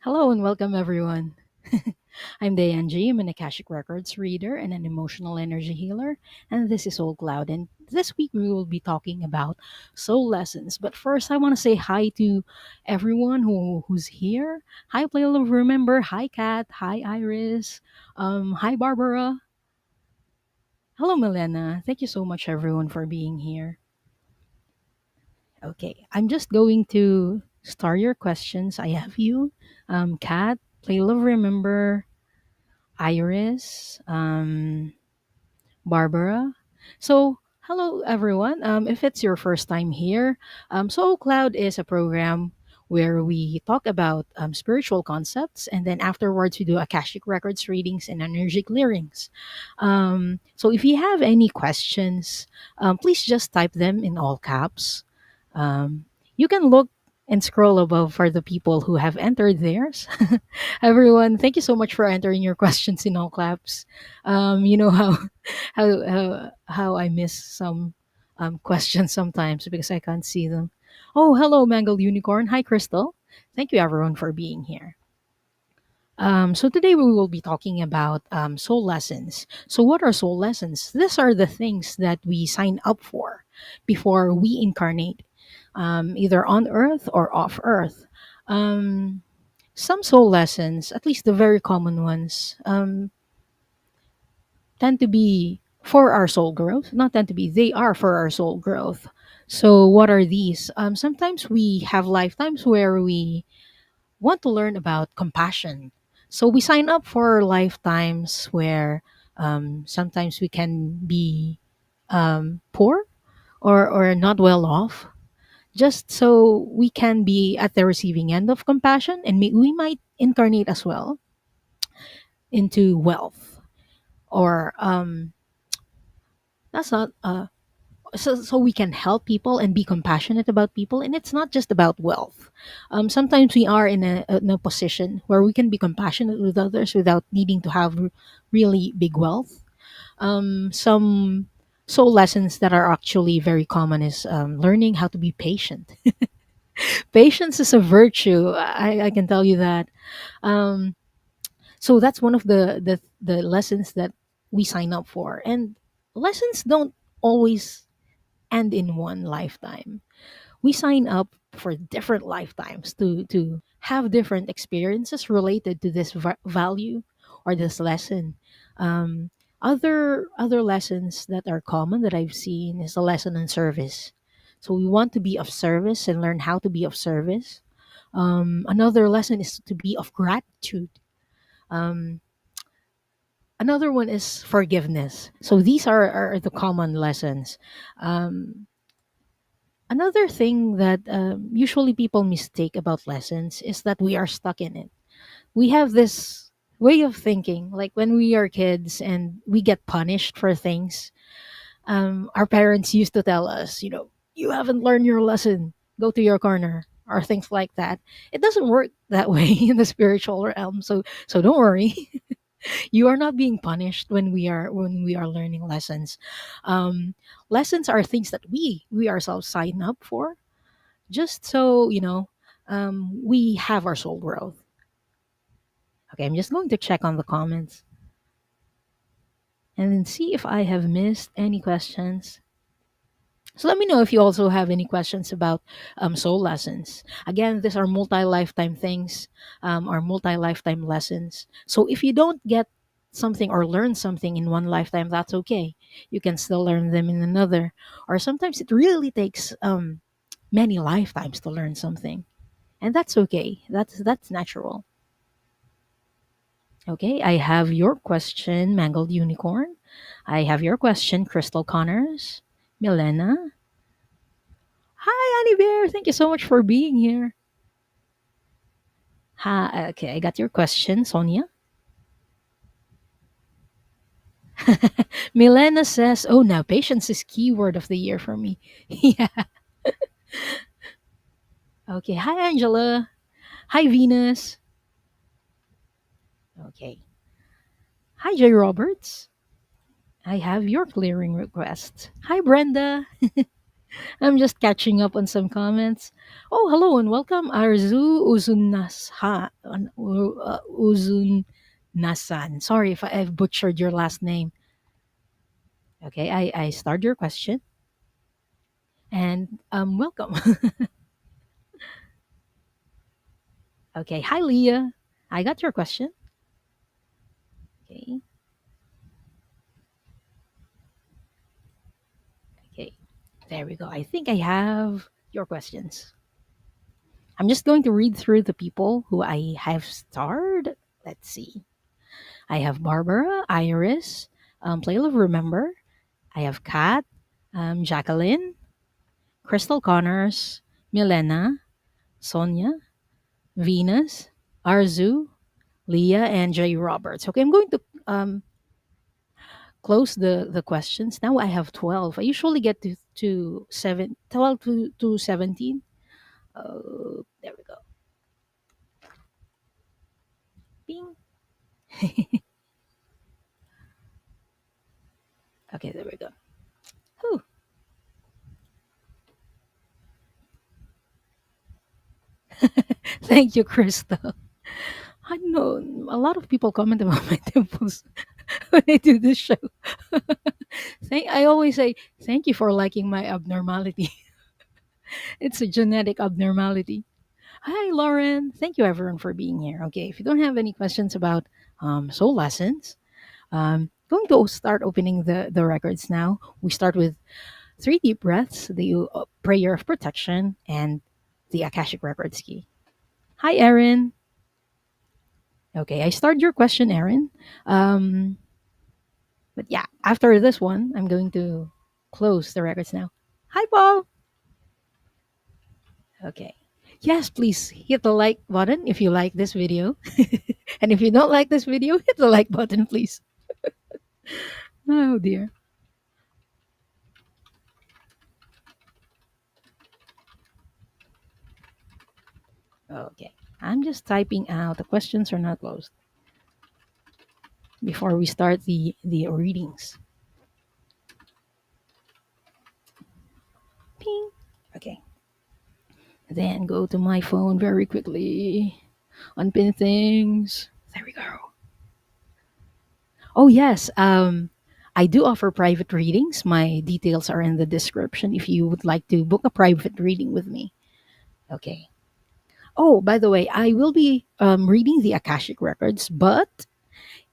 Hello and welcome, everyone. I'm Diane G. I'm an Akashic Records reader and an emotional energy healer, and this is Old Cloud. And this week we will be talking about soul lessons. But first, I want to say hi to everyone who's here. Hi, Playla, remember. Hi, Kat. Hi, Iris. Hi, Barbara. Hello, Milena. Thank you so much, everyone, for being here. Okay, I'm just going to start your questions. I have you, Kat, Playla, remember. Iris, Barbara. So, hello everyone. If it's your first time here, Soul Cloud is a program where we talk about spiritual concepts, and then afterwards we do Akashic Records readings and energy clearings. So, if you have any questions, please just type them in all caps. You can look and scroll above for the people who have entered theirs. Everyone, thank you so much for entering your questions in all caps. You know how how I miss some questions sometimes because I can't see them. Oh, hello, Mangled Unicorn. Hi, Crystal. Thank you, everyone, for being here. So today we will be talking about soul lessons. So what are soul lessons? These are the things that we sign up for before we incarnate, either on Earth or off Earth. Um, some soul lessons, at least the very common ones, tend to be for our soul growth. Not tend to be, they are for our soul growth. So what are these? Sometimes we have lifetimes where we want to learn about compassion. So we sign up for lifetimes where sometimes we can be poor or not well off, just so we can be at the receiving end of compassion, and we might incarnate as well into wealth. Or that's not so we can help people and be compassionate about people, and it's not just about wealth. Sometimes we are in a position where we can be compassionate with others without needing to have really big wealth. Some soul lessons that are actually very common is learning how to be patient. Patience is a virtue, I can tell you that. um, so that's one of the lessons that we sign up for, and lessons don't always end in one lifetime. We sign up for different lifetimes to have different experiences related to this value or this lesson. Um, other lessons that are common that I've seen is a lesson in service. So we want to be of service and learn how to be of service. Another lesson is to be of gratitude. Um, Another one is forgiveness. So these are the common lessons. Um, Another thing that usually people mistake about lessons is that we are stuck in it. We have this way of thinking, like when we are kids and we get punished for things. Our parents used to tell us, you haven't learned your lesson, go to your corner, or things like that. It doesn't work that way in the spiritual realm. So don't worry. You are not being punished when we are learning lessons. Um, Lessons are things that we ourselves sign up for, just so we have our soul growth. Okay, I'm just going to check on the comments and then see if I have missed any questions. So let me know if you also have any questions about soul lessons. Again, these are multi-lifetime things, or multi-lifetime lessons. So if you don't get something or learn something in one lifetime, that's okay. You can still learn them in another. Or sometimes it really takes many lifetimes to learn something, and that's okay. That's natural. Okay, I have your question, Mangled Unicorn. I have your question, Crystal Connors. Milena. Hi, Annie Bear. Thank you so much for being here. Hi, okay, I got your question, Sonia. Milena says, "Oh, now patience is keyword of the year for me." Yeah. Okay. Hi, Angela. Hi, Venus. Okay. Hi, Jay Roberts. I have your clearing request. Hi, Brenda. I'm just catching up on some comments. Oh, hello and welcome, Arzu Uzunnasan. Sorry if I've butchered your last name. Okay, I start your question and welcome. Okay, hi Leah. I got your question. Okay, okay, there we go. I think I have your questions. I'm just going to read through the people who I have starred. Let's see. I have Barbara, Iris, Play Love Remember. I have Kat, Jacqueline, Crystal Connors, Milena, Sonia, Venus, Arzu, Leah, and Jay Roberts. Okay, I'm going to close the questions. Now I have 12. I usually get to 12 to 17. Oh, there we go. Bing. Okay, there we go. Whew. Thank you, Krista. I know a lot of people comment about my dimples when I do this show. I always say, thank you for liking my abnormality. It's a genetic abnormality. Hi, Lauren. Thank you, everyone, for being here. Okay, if you don't have any questions about soul lessons, going to start opening the records now. We start with three deep breaths, the prayer of protection, and the Akashic Records key. Hi, Erin. Okay, I start your question, Erin. Um, but yeah, after this one, I'm going to close the records now. Hi, Paul. Okay. Yes, please hit the like button if you like this video. And if you don't like this video, hit the like button, please. Oh, dear. Okay. I'm just typing out. The questions are not closed before we start the readings. Ping. Okay. Then go to my phone very quickly. Unpin things. There we go. Oh, yes. I do offer private readings. My details are in the description if you would like to book a private reading with me. Okay. Oh, by the way, I will be reading the Akashic Records, but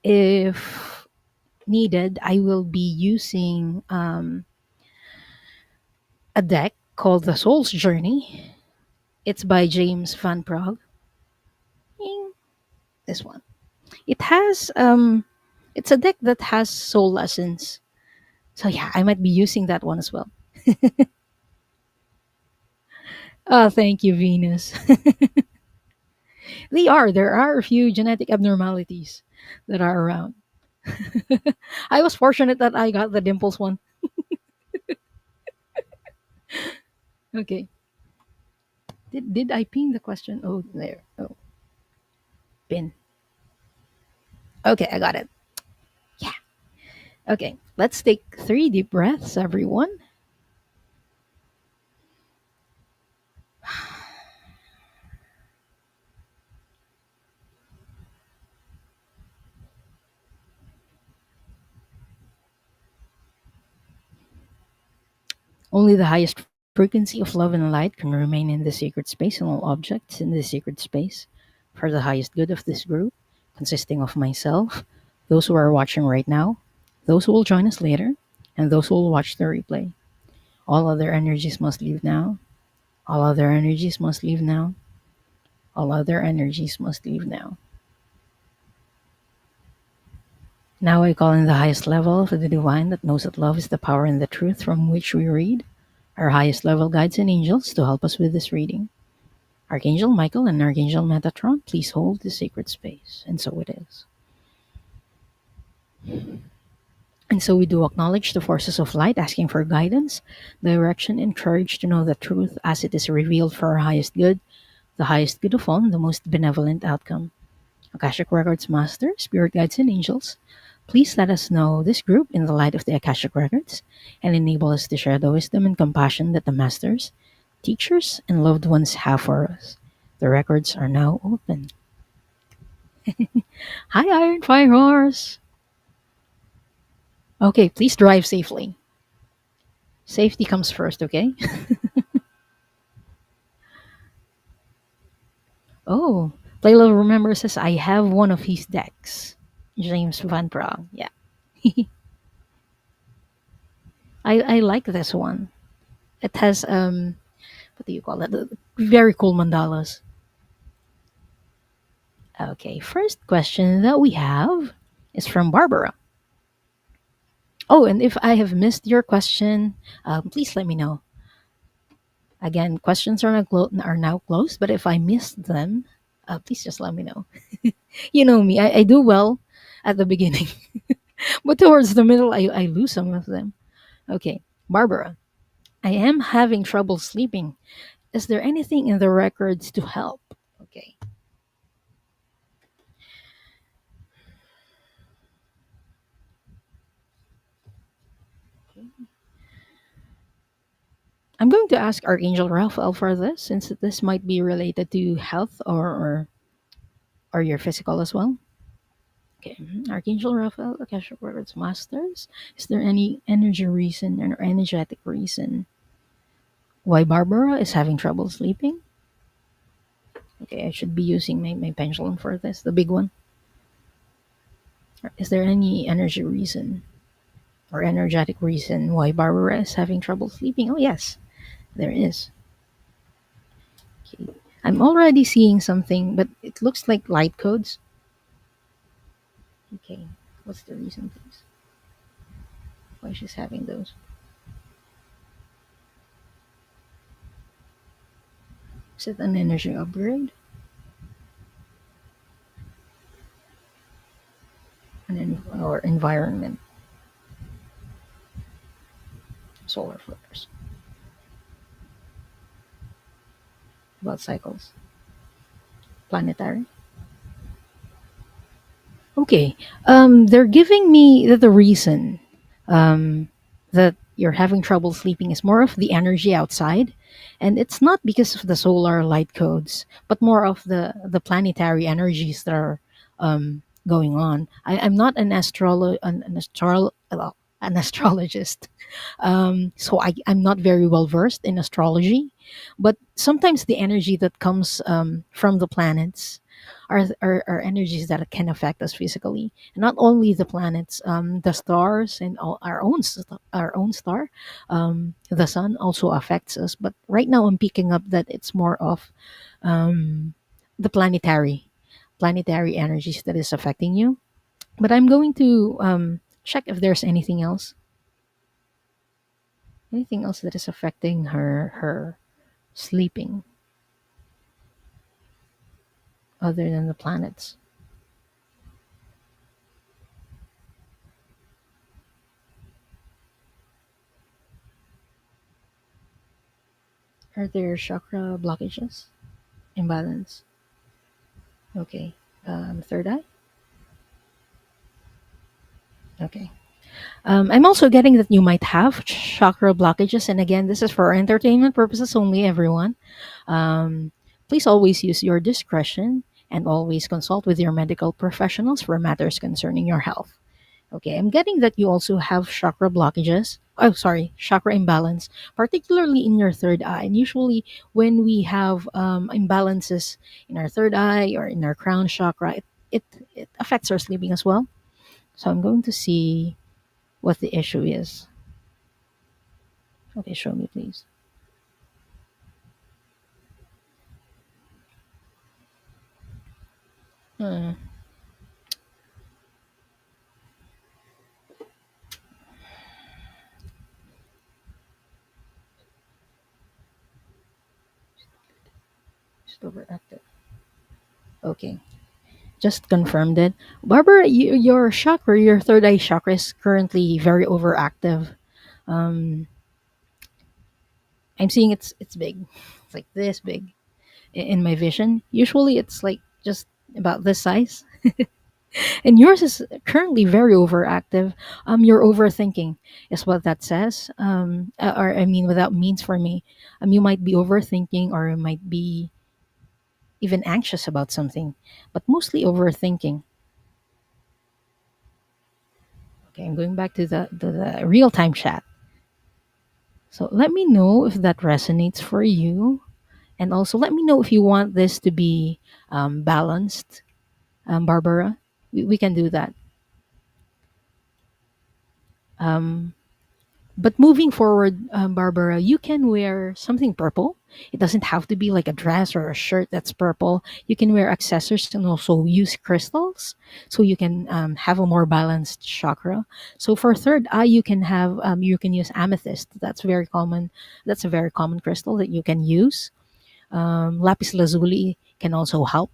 if needed, I will be using a deck called The Soul's Journey. It's by James Van Praagh. Ying. This one. It has it's a deck that has soul lessons. So yeah, I might be using that one as well. Oh, thank you, Venus. There are a few genetic abnormalities that are around. I was fortunate that I got the dimples one. Okay. Did I pin the question? Oh, there. Oh, pin. Okay, I got it. Yeah. Okay. Let's take three deep breaths, everyone. Only the highest frequency of love and light can remain in the sacred space and all objects in the sacred space for the highest good of this group, consisting of myself, those who are watching right now, those who will join us later, and those who will watch the replay. All other energies must leave now. All other energies must leave now. All other energies must leave now. Now I call in the highest level of the divine that knows that love is the power and the truth from which we read, our highest level guides and angels to help us with this reading. Archangel Michael and Archangel Metatron, please hold the sacred space. And so it is. And so we do acknowledge the forces of light, asking for guidance, direction, and courage to know the truth as it is revealed for our highest good, the highest good of all, and the most benevolent outcome. Akashic Records Master, Spirit Guides, and Angels, please let us know this group in the light of the Akashic Records and enable us to share the wisdom and compassion that the Masters, teachers, and loved ones have for us. The records are now open. Hi, Iron Fire Horse! Okay, please drive safely. Safety comes first, okay? Oh, Playlo Remember says, I have one of his decks. James Van Praag, yeah. I like this one. It has what do you call it? Very cool mandalas. Okay, first question that we have is from Barbara. Oh, and if I have missed your question, please let me know. Again, questions are now closed, but if I missed them, please just let me know. You know me, I do well at the beginning, but towards the middle, I lose some of them. Okay, Barbara, I am having trouble sleeping. Is there anything in the records to help? Okay, I'm going to ask Archangel Raphael for this, since this might be related to health or your physical as well. Okay, Archangel Raphael, Akashic Records Masters. Is there any energy reason or energetic reason why Barbara is having trouble sleeping? Okay, I should be using my pendulum for this, the big one. Is there any energy reason or energetic reason why Barbara is having trouble sleeping? Oh, yes, there is. Okay. I'm already seeing something, but it looks like light codes. Okay, what's the reason, please? Why she's having those? Is it an energy upgrade? Or environment? Solar flares. About cycles? Planetary? Okay. They're giving me the reason um, that you're having trouble sleeping is more of the energy outside, and it's not because of the solar light codes, but more of the planetary energies that are going on. I'm not an astrologist, so I'm not very well versed in astrology, but sometimes the energy that comes from the planets are energies that can affect us physically. And not only the planets, the stars, and all, our own star, the sun also affects us. But right now, I'm picking up that it's more of um, the planetary energies that is affecting you. But I'm going to check if there's anything else that is affecting her sleeping other than the planets. Are there chakra blockages, imbalance? Okay. Third eye. Okay. I'm also getting that you might have chakra blockages, and again, this is for entertainment purposes only. Everyone, um, please always use your discretion and always consult with your medical professionals for matters concerning your health. Okay, I'm getting that you also have chakra blockages. Oh, sorry, chakra imbalance, particularly in your third eye. And usually, when we have imbalances in our third eye or in our crown chakra, it, it affects our sleeping as well. So I'm going to see what the issue is. Okay, show me, please. Hmm, it's overactive. Okay, just confirmed it. Barbara, your chakra, your third eye chakra is currently very overactive. Um, I'm seeing it's big. It's like this big in my vision. Usually, it's like just about this size. And yours is currently very overactive. You're overthinking, is what that says. Or I mean, what that means for me. You might be overthinking, or you might be even anxious about something, but mostly overthinking. Okay, I'm going back to the real time chat. So let me know if that resonates for you, and also let me know if you want this to be balanced, Barbara. We can do that. Um, But moving forward, Barbara, you can wear something purple. It doesn't have to be like a dress or a shirt that's purple. You can wear accessories and also use crystals, so you can have a more balanced chakra. So for third eye, you can use amethyst. That's very common. That's a very common crystal that you can use. Lapis lazuli can also help.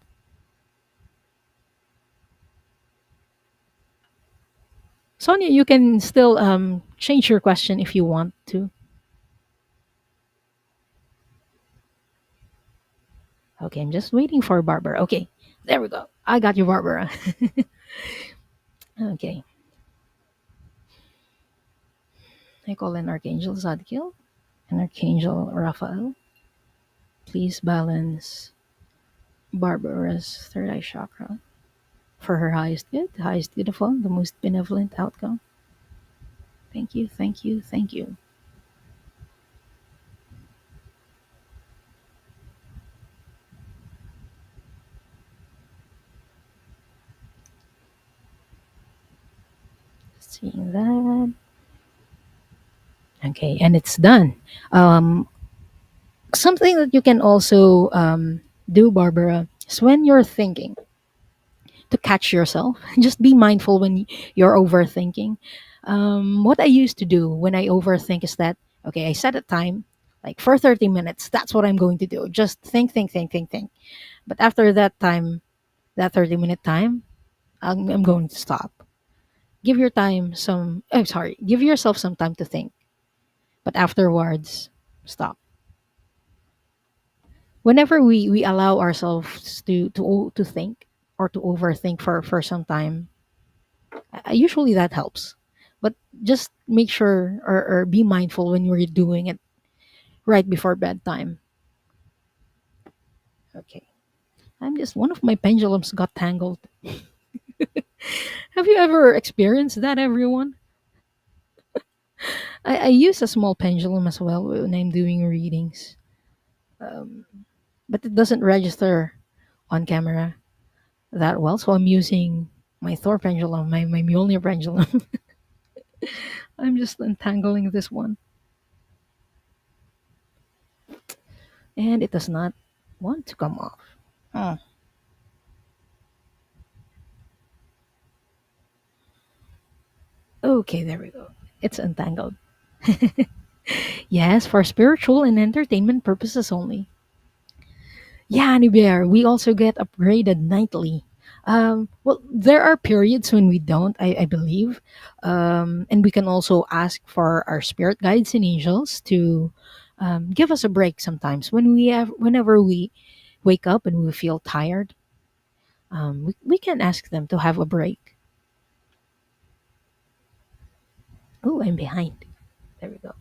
Sonia, you can still change your question if you want to. Okay, I'm just waiting for Barbara. Okay, there we go. I got you, Barbara. Okay, I call in Archangel Zadkiel and Archangel Raphael. Please balance Barbara's third eye chakra for her highest good, the highest good of all, the most benevolent outcome. Thank you, thank you, thank you. Seeing that. Okay, and it's done. Something that you can also do, Barbara, is when you're thinking, to catch yourself. Just be mindful when you're overthinking. What I used to do when I overthink is that, okay, I set a time like for 30 minutes. That's what I'm going to do. Just think, think, think, think, think. But after that time, that 30-minute time, I'm going to stop. Give your time some, I'm sorry, give yourself some time to think. But afterwards, stop. Whenever we allow ourselves to think or to overthink for some time, usually that helps, but just make sure or be mindful when you're doing it right before bedtime. Okay, I'm just, one of my pendulums got tangled. Have you ever experienced that, everyone? I use a small pendulum as well when I'm doing readings, but it doesn't register on camera that well, so I'm using my Thor pendulum, my Mjolnir pendulum. I'm just untangling this one, and it does not want to come off. Hmm. Okay, there we go. It's untangled. Yes, for spiritual and entertainment purposes only. Yeah, Annie Bear, we also get upgraded nightly. Well, there are periods when we don't, I believe. And we can also ask for our spirit guides and angels to give us a break sometimes whenever we wake up and we feel tired. We can ask them to have a break. Oh, I'm behind. There we go.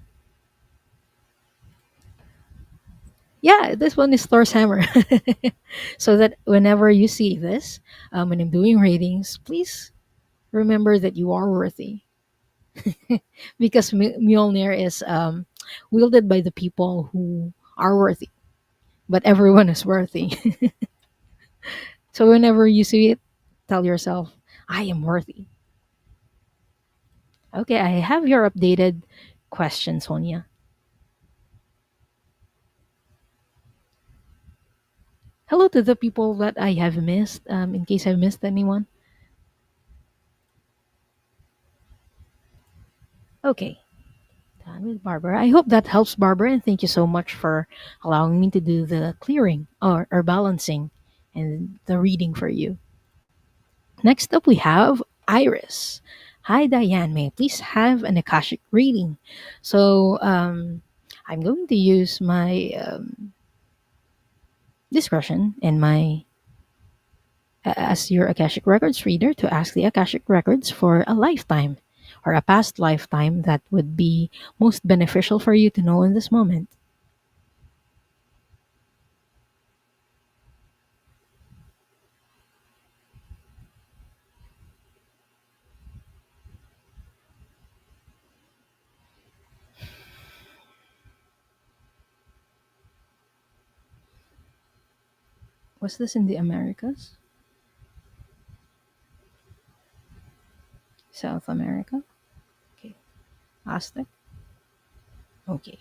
Yeah, this one is Thor's hammer. So that whenever you see this, when I'm doing readings, please remember that you are worthy. Because Mjolnir is wielded by the people who are worthy, but everyone is worthy. So whenever you see it, tell yourself, I am worthy. Okay, I have your updated question, Sonia. Hello to the people that I have missed, in case I've missed anyone. Okay, done with Barbara. I hope that helps, Barbara, and thank you so much for allowing me to do the clearing or balancing and the reading for you. Next up, we have Iris. Hi, Diane. May I please have an Akashic reading? So, I'm going to use my discretion and my as your Akashic Records reader to ask the Akashic Records for a lifetime or a past lifetime that would be most beneficial for you to know in this moment. Was this in the Americas? South America? Okay. Aztec? Okay.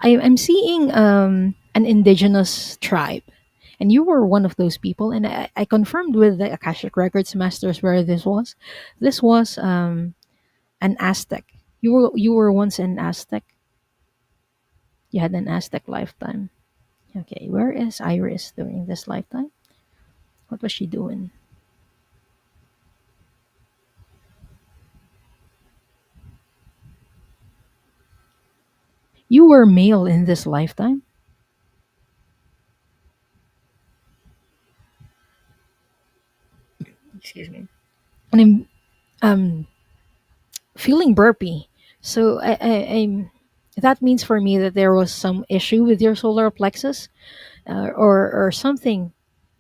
I'm seeing an indigenous tribe. And you were one of those people. And I confirmed with the Akashic Records masters where this was. This was an Aztec. You were once an Aztec. You had an Aztec lifetime. Okay, where is Iris during this lifetime? What was she doing? You were male in this lifetime. Excuse me. And I'm feeling burpy. So I'm. That means for me that there was some issue with your solar plexus, or something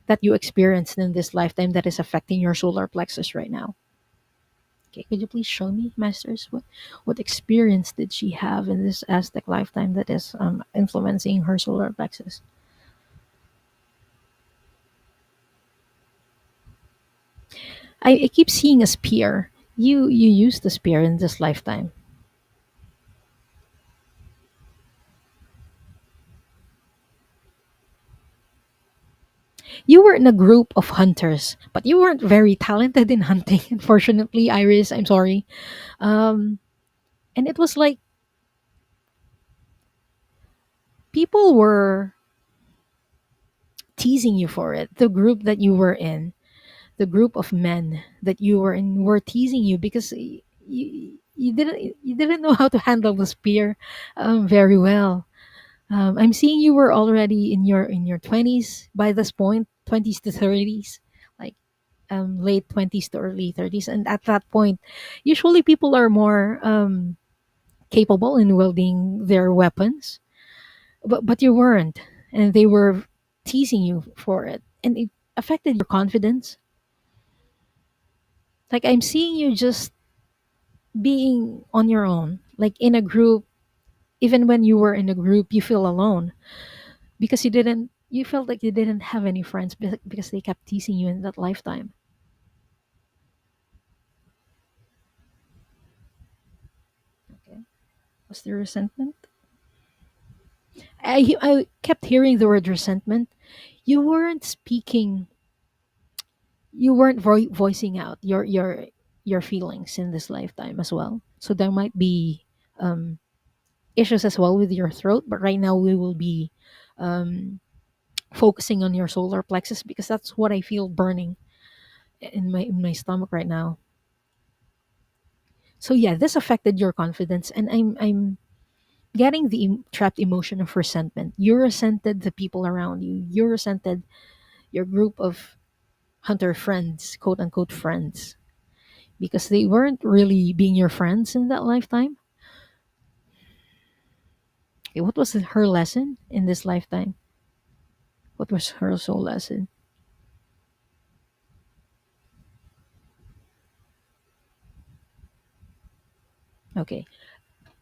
that you experienced in this lifetime that is affecting your solar plexus right now. Okay, could you please show me, masters, what experience did she have in this Aztec lifetime that is influencing her solar plexus? I keep seeing a spear. You used the spear in this lifetime. You were in a group of hunters, but you weren't very talented in hunting. Unfortunately, Iris, I'm sorry. Um, and it was like people were teasing you for it. The group that you were in, the group of men that you were in, were teasing you because you didn't know how to handle the spear very well. I'm seeing you were already in your 20s by this point, 20s to 30s, like late 20s to early 30s. And at that point, usually people are more capable in wielding their weapons, but you weren't, and they were teasing you for it, and it affected your confidence. Like I'm seeing you just being on your own, like in a group. Even when you were in a group, you feel alone because you felt like you didn't have any friends because they kept teasing you in that lifetime. Okay. Was there resentment? I kept hearing the word resentment. You weren't speaking. You weren't voicing out your feelings in this lifetime as well. So there might be um, issues as well with your throat. But right now we will be um, focusing on your solar plexus because that's what I feel burning in my stomach right now. So yeah, this affected your confidence, and I'm getting the trapped emotion of resentment. You resented the people around you. You resented your group of hunter friends, quote unquote friends, because they weren't really being your friends in that lifetime. Okay, what was her lesson in this lifetime? What was her soul lesson? Okay.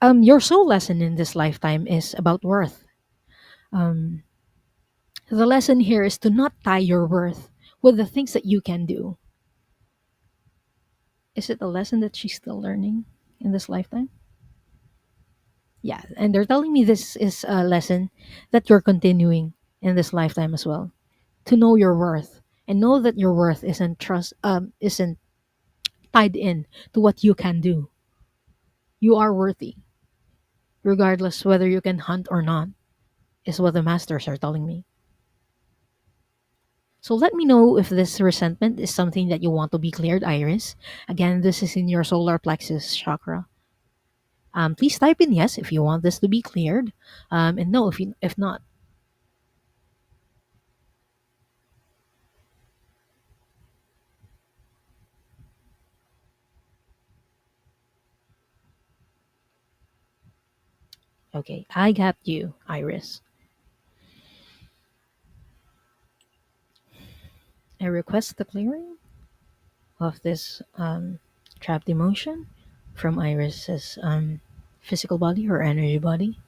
Your soul lesson in this lifetime is about worth. Um, the lesson here is to not tie your worth with the things that you can do. Is it a lesson that she's still learning in this lifetime? Yeah, and they're telling me this is a lesson that you're continuing in this lifetime as well. To know your worth and know that your worth isn't tied in to what you can do. You are worthy, regardless whether you can hunt or not, is what the masters are telling me. So let me know if this resentment is something that you want to be cleared, Iris. Again, this is in your solar plexus chakra. Please type in yes if you want this to be cleared, and no if not. Okay, I got you, Iris. I request the clearing of this trapped emotion from Iris's physical body or energy body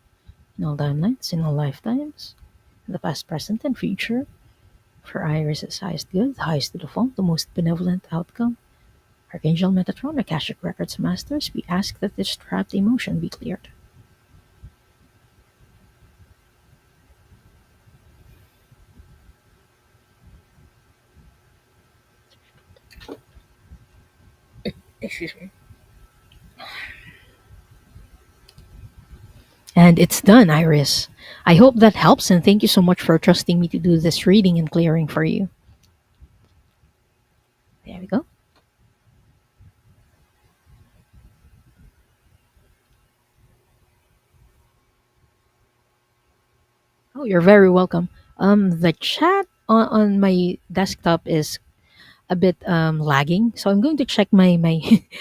in all timelines, in all lifetimes, the past, present, and future. For Iris's highest good, the highest default, the most benevolent outcome. Archangel Metatron, Akashic Records Masters, we ask that this trapped emotion be cleared. Excuse me. And it's done, Iris. I hope that helps, and thank you so much for trusting me to do this reading and clearing for you. There we go. Oh, you're very welcome. The chat on my desktop is a bit lagging, so I'm going to check my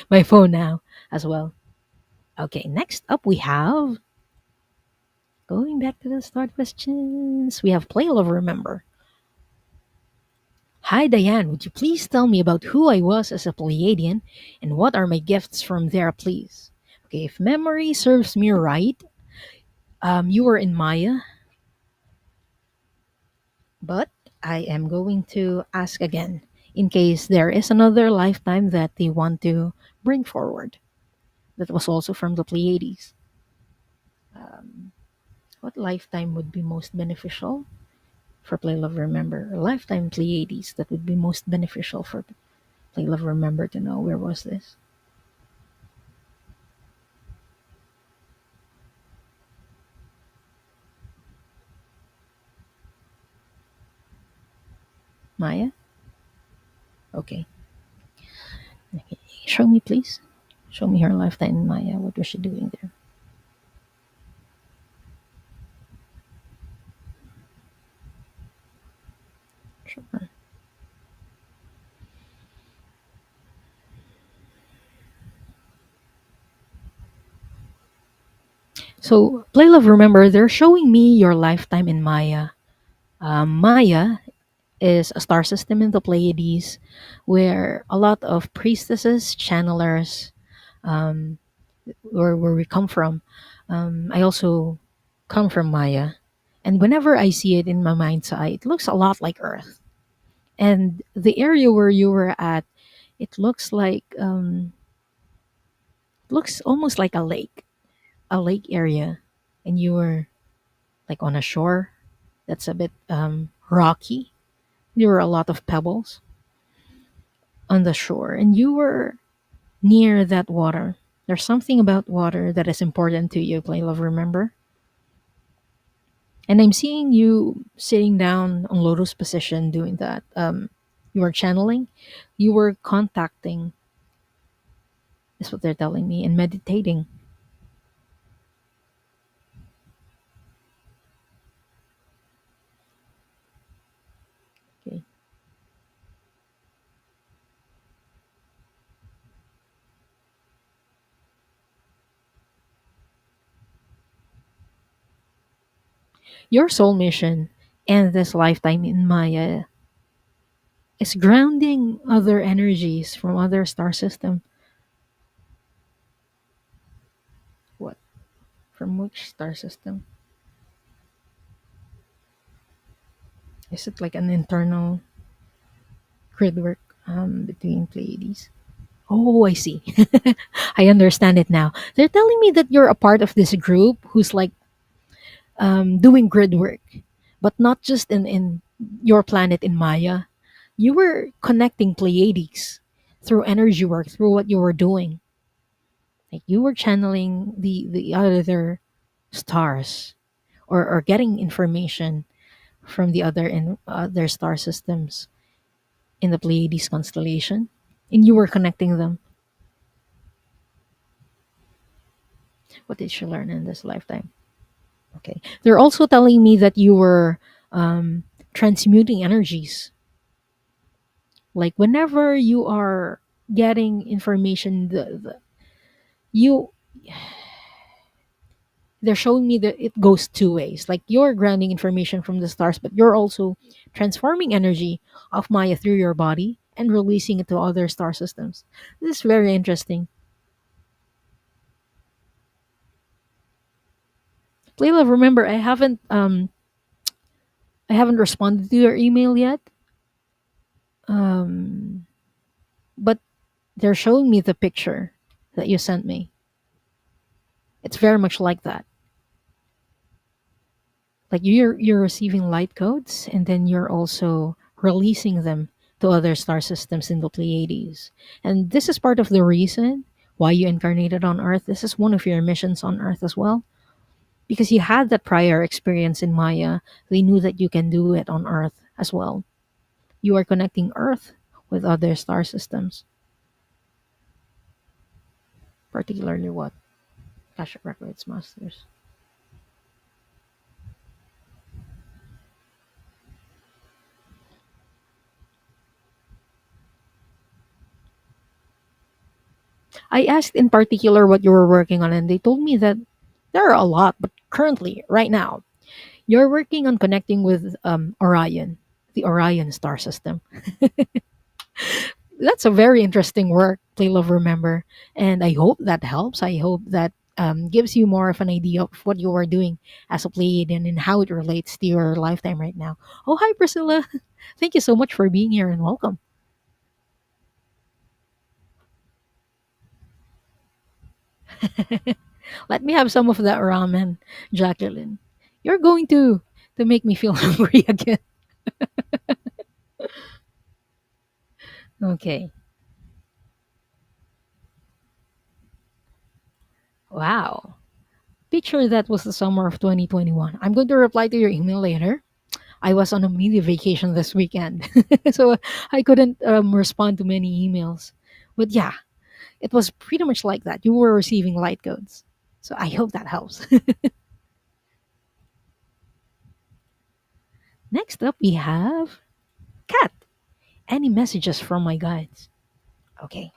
my phone now as well. Okay, next up we have, going back to the start questions, we have Play Love Remember. Hi Diane, would you please tell me about who I was as a Pleiadian and what are my gifts from there, please? Okay, if memory serves me right, you were in Maya, but I am going to ask again in case there is another lifetime that they want to bring forward that was also from the Pleiades. What lifetime would be most beneficial for Play Love Remember? A lifetime Pleiades that would be most beneficial for Play Love Remember to know. Where was this? Maya? Okay. Okay. Show me, please. Show me her lifetime in Maya. What was she doing there? Sure. So, Play Love Remember, they're showing me your lifetime in Maya. Maya is a star system in the Pleiades where a lot of priestesses, channelers, um, where we come from. I also come from Maya. And whenever I see it in my mind's eye, it looks a lot like Earth. And the area where you were at, it looks almost like a lake area. And you were like on a shore that's a bit rocky. There were a lot of pebbles on the shore, and you were near that water. There's something about water that is important to you, Play Love, remember? And I'm seeing you sitting down on lotus position doing that. You were channeling, you were contacting, is what they're telling me, and meditating. Okay. Your soul mission and this lifetime in Maya is grounding other energies from other star system. What? From which star system? Is it like an internal grid work between Pleiades? Oh, I see. I understand it now. They're telling me that you're a part of this group who's like doing grid work, but not just in your planet in Maya. You were connecting Pleiades through energy work, through what you were doing. Like you were channeling the other stars, or getting information from the other star systems in the Pleiades constellation, and you were connecting them. What did she learn in this lifetime? Okay. They're also telling me that you were transmuting energies. Like whenever you are getting information, you they're showing me that it goes two ways. Like you're grounding information from the stars, but you're also transforming energy of Maya through your body and releasing it to other star systems. This is very interesting. Layla, remember I haven't responded to your email yet. Um but they're showing me the picture that you sent me. It's very much like that. Like you're receiving light codes and then you're also releasing them to other star systems in the Pleiades. And this is part of the reason why you incarnated on Earth. This is one of your missions on Earth as well. Because you had that prior experience in Maya, they knew that you can do it on Earth as well. You are connecting Earth with other star systems, particularly what? Akashic Records Masters. I asked in particular what you were working on, and they told me that there are a lot, but currently, right now, you're working on connecting with Orion, the Orion star system. That's a very interesting work, Play Love Remember. And I hope that helps. I hope that gives you more of an idea of what you are doing as a Pleiadian and how it relates to your lifetime right now. Oh, hi, Priscilla. Thank you so much for being here and welcome. Let me have some of that ramen, Jacqueline. You're going to make me feel hungry again. Okay. Wow. Picture that was the summer of 2021. I'm going to reply to your email later. I was on a mini vacation this weekend, so I couldn't respond to many emails. But yeah, it was pretty much like that. You were receiving light codes. So I hope that helps. Next up, we have Kat. Any messages from my guides? Okay.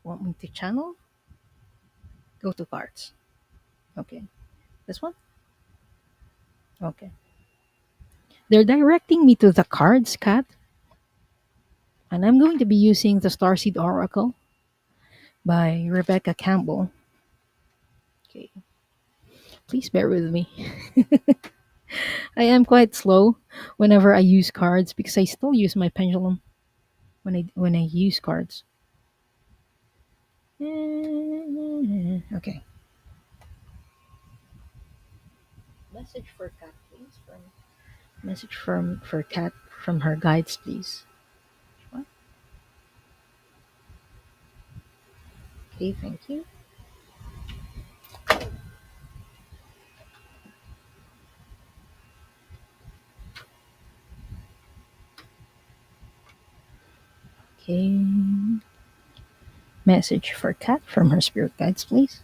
Want me to channel? Go to cards. Okay. This one? Okay. They're directing me to the cards, Kat. And I'm going to be using the Starseed Oracle by Rebecca Campbell. Okay. Please bear with me. I am quite slow whenever I use cards because I still use my pendulum when I use cards. Okay. Message for Kat, please. Message from for Kat from her guides, please. What? Okay, thank you. Okay. Message for Kat from her spirit guides, please.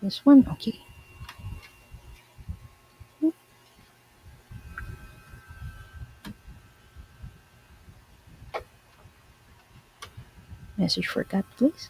This one, okay. Message for Kat, please.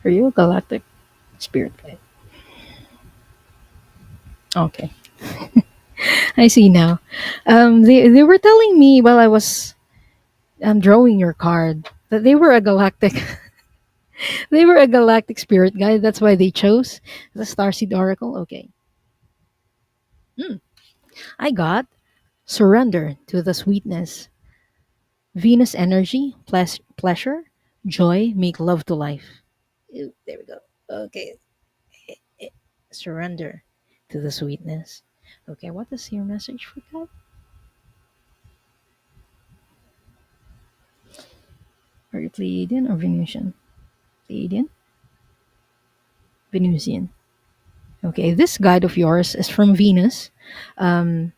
Are you a galactic spirit guide? Okay, I see now. They were telling me while I was drawing your card that they were a galactic they were a galactic spirit guide. That's why they chose the Starseed Oracle. Okay. Hmm. I got surrender to the sweetness, Venus energy, pleasure, joy, make love to life. Ew, there we go. Okay. Surrender to the sweetness. Okay, what is your message for that? Are you Pleiadian or Venusian? Pleiadian? Venusian. Okay, this guide of yours is from Venus. Um,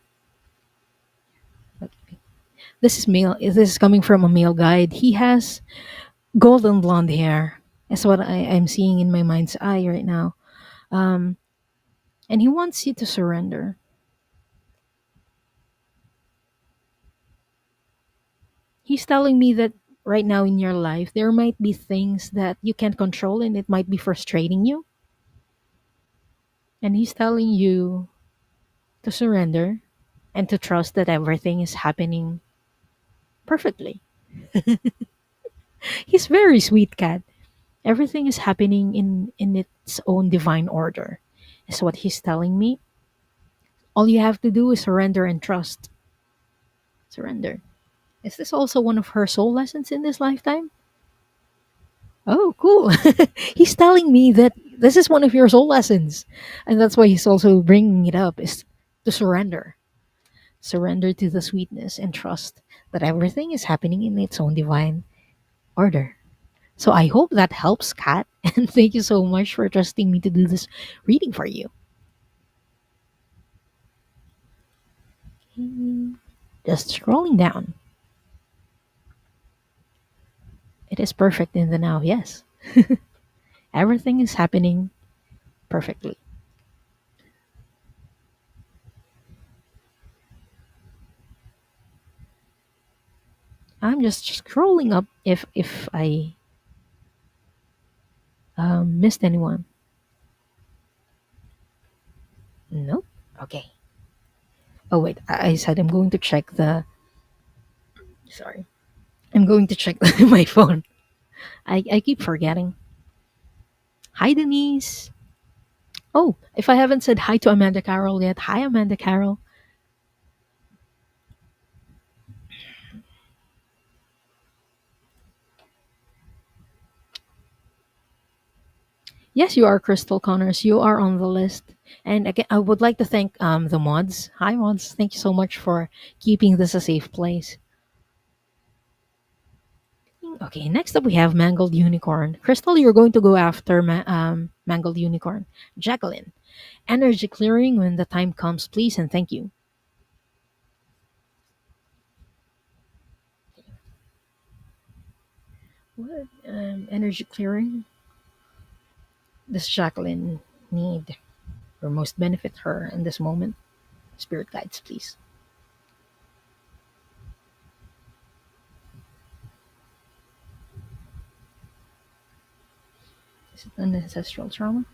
this is male. This is coming from a male guide. He has golden blonde hair. That's what I'm seeing in my mind's eye right now. Um, and he wants you to surrender. He's telling me that right now in your life, there might be things that you can't control and it might be frustrating you. And he's telling you to surrender and to trust that everything is happening perfectly. He's very sweet cat. Everything is happening in its own divine order. Is what he's telling me. All you have to do is surrender and trust. Surrender. Is this also one of her soul lessons in this lifetime? Oh, cool. He's telling me that this is one of your soul lessons. And that's why he's also bringing it up is to surrender. Surrender to the sweetness and trust that everything is happening in its own divine order. So I hope that helps, Kat. And thank you so much for trusting me to do this reading for you. Just scrolling down. It is perfect in the now, yes. Everything is happening perfectly. I'm just scrolling up if I missed anyone. Nope. Okay. Oh wait, I said I'm going to check the. Sorry, I'm going to check my phone. I keep forgetting. Hi Denise. Oh, if I haven't said hi to Amanda Carroll yet, hi Amanda Carroll. Yes, you are Crystal Connors. You are on the list. And again, I would like to thank the mods. Hi mods. Thank you so much for keeping this a safe place. Okay, next up we have Mangled Unicorn. Crystal, you're going to go after Mangled Unicorn. Jacqueline, energy clearing when the time comes, please and thank you. What energy clearing does Jacqueline need or most benefit her in this moment? Spirit guides, please. Is it an ancestral trauma?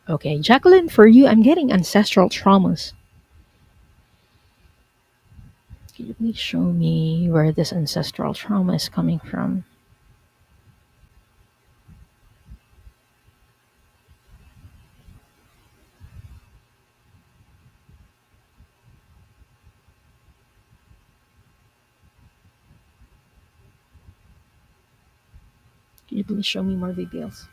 Okay, Jacqueline, for you, I'm getting ancestral traumas. Can you please show me where this ancestral trauma is coming from? Can you please show me more details?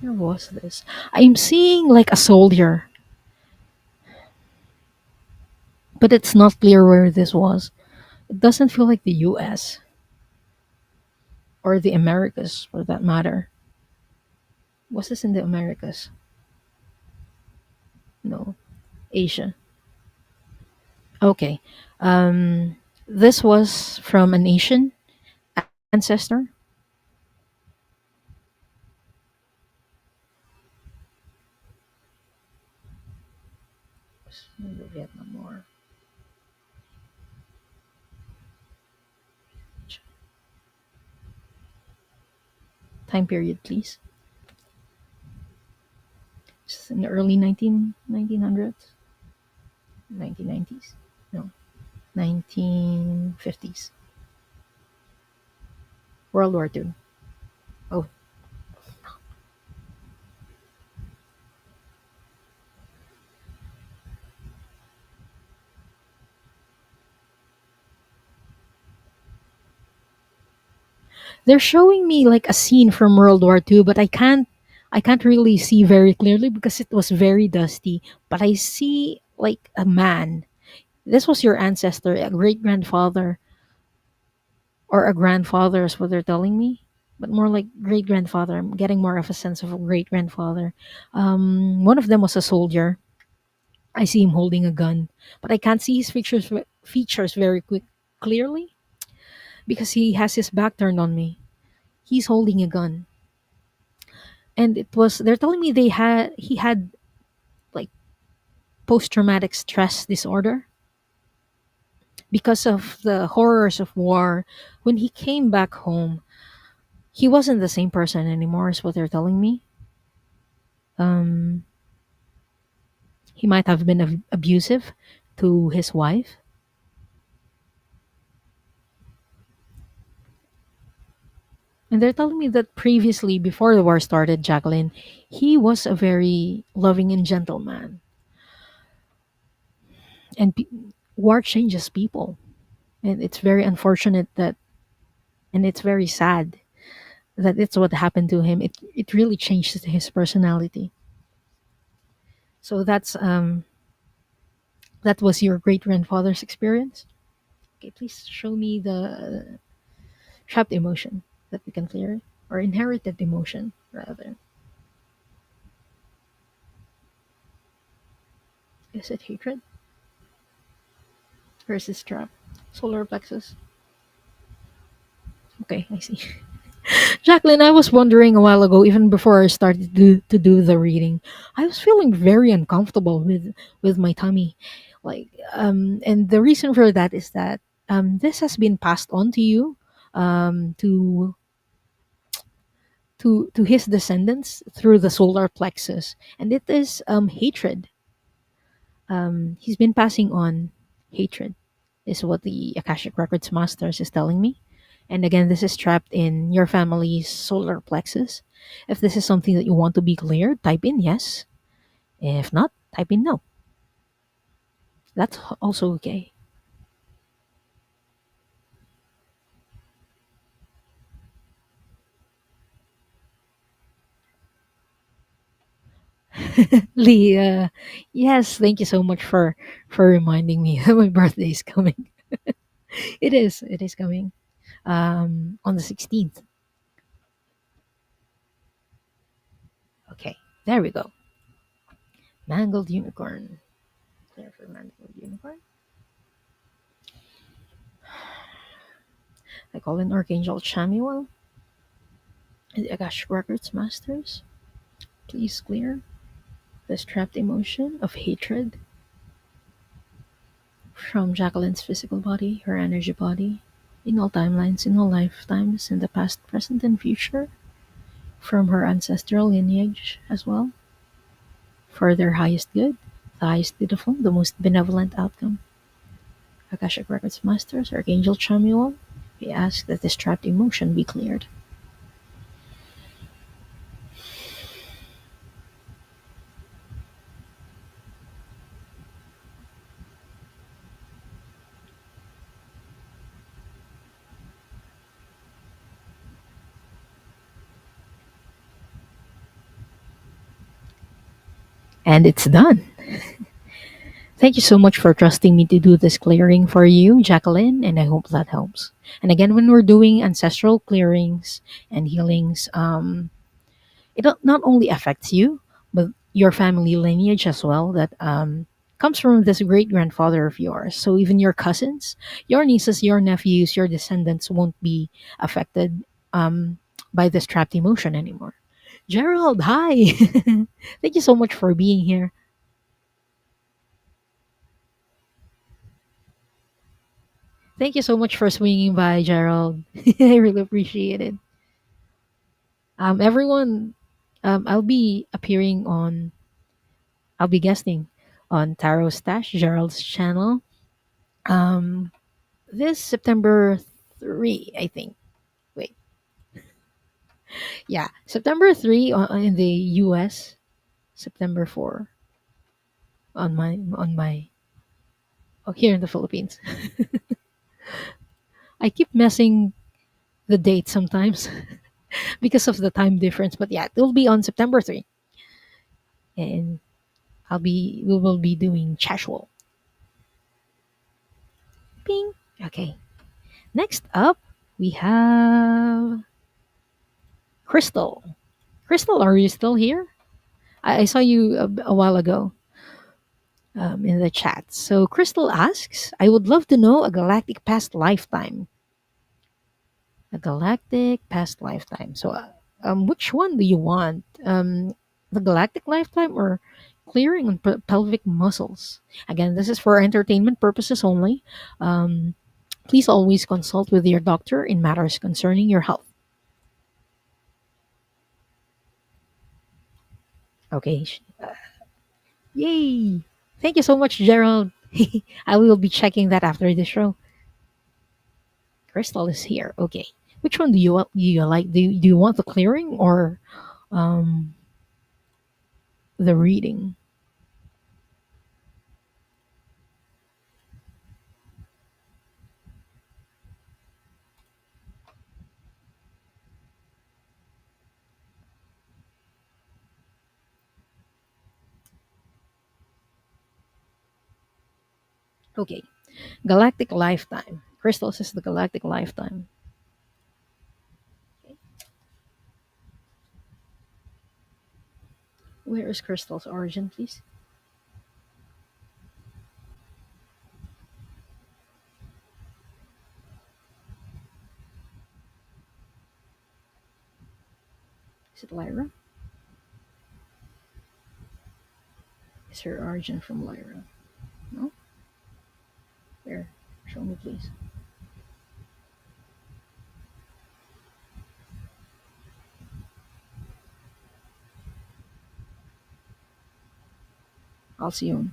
Where was this? I'm seeing like a soldier, but it's not clear where this was. It doesn't feel like the US or the Americas for that matter. Was this in the Americas? No. Asia. Okay. Um, this was from an Asian ancestor. Maybe Vietnam War. Time period, please. Just in the early 1900s, 1990s. No, 1950s. World War II. Oh, they're showing me like a scene from World War II, but I can't. I can't really see very clearly because it was very dusty, but I see like a man. This was your ancestor, a great grandfather or a grandfather, is what they're telling me, but more like great grandfather. I'm getting more of a sense of a great grandfather. One of them was a soldier. I see him holding a gun, but I can't see his features very clearly because he has his back turned on me. He's holding a gun, and it was they're telling me he had like post traumatic stress disorder because of the horrors of war. When he came back home, he wasn't the same person anymore, is what they're telling me. Um, he might have been abusive to his wife. And they're telling me that previously, before the war started, Jacqueline, he was a very loving and gentle man. And war changes people. And it's very unfortunate that, and it's very sad that it's what happened to him. It really changed his personality. So that was your great grandfather's experience. Okay, please show me the trapped emotion that we can clear, or inherited emotion rather. Is it hatred versus trap? Solar plexus. Okay, I see. Jacqueline, I was wondering a while ago, even before I started to do the reading, I was feeling very uncomfortable with my tummy, and the reason for that is that this has been passed on to you, to to his descendants through the solar plexus, and it is hatred. He's been passing on hatred, is what the Akashic Records Masters is telling me. And again, this is trapped in your family's solar plexus. If this is something that you want to be cleared, type in yes. If not, type in no. That's also okay. Lee, yes, thank you so much for reminding me that my birthday is coming. It is coming on the 16th. Okay, there we go. Mangled unicorn. Clear for mangled unicorn. I call in Archangel Chamuel and the Akashic Records Masters. Please clear this trapped emotion of hatred from Jacqueline's physical body, her energy body, in all timelines, in all lifetimes, in the past, present, and future, from her ancestral lineage as well, for their highest good, the highest beautiful, the most benevolent outcome. Akashic Records Masters, Archangel Chamuel, we ask that this trapped emotion be cleared. And it's done. Thank you so much for trusting me to do this clearing for you, Jacqueline, and I hope that helps. And again, when we're doing ancestral clearings and healings, it not only affects you, but your family lineage as well, that comes from this great grandfather of yours. So even your cousins, your nieces, your nephews, your descendants won't be affected by this trapped emotion anymore. Gerald, hi. Thank you so much for being here. Thank you so much for swinging by, Gerald. I really appreciate it. Everyone, I'll be guesting on Tarot Stash, Gerald's channel. Um, this September 3, I think. Wait, yeah, September 3 in the US, September 4 on my oh, here in the Philippines. I keep messing the date sometimes. because of the time difference. But yeah, it will be on September 3, and we will be doing casual. Ping. Okay. Next up, we have Crystal. Crystal, are you still here? I saw you a while ago in the chat. So Crystal asks, I would love to know a galactic past lifetime. A galactic past lifetime. So, which one do you want? The galactic lifetime or clearing on pelvic muscles? Again, this is for entertainment purposes only. Um, Please always consult with your doctor in matters concerning your health. Okay. Yay! Thank you so much, Gerald. I will be checking that after the show. Crystal is here. Okay. Which one do you like? Do you want the clearing or um, the reading? Okay. Galactic lifetime. Crystal says the galactic lifetime. Where is Crystal's origin, please? Is it Lyra? Is her origin from Lyra? No? Where? Show me, please. Alcyone.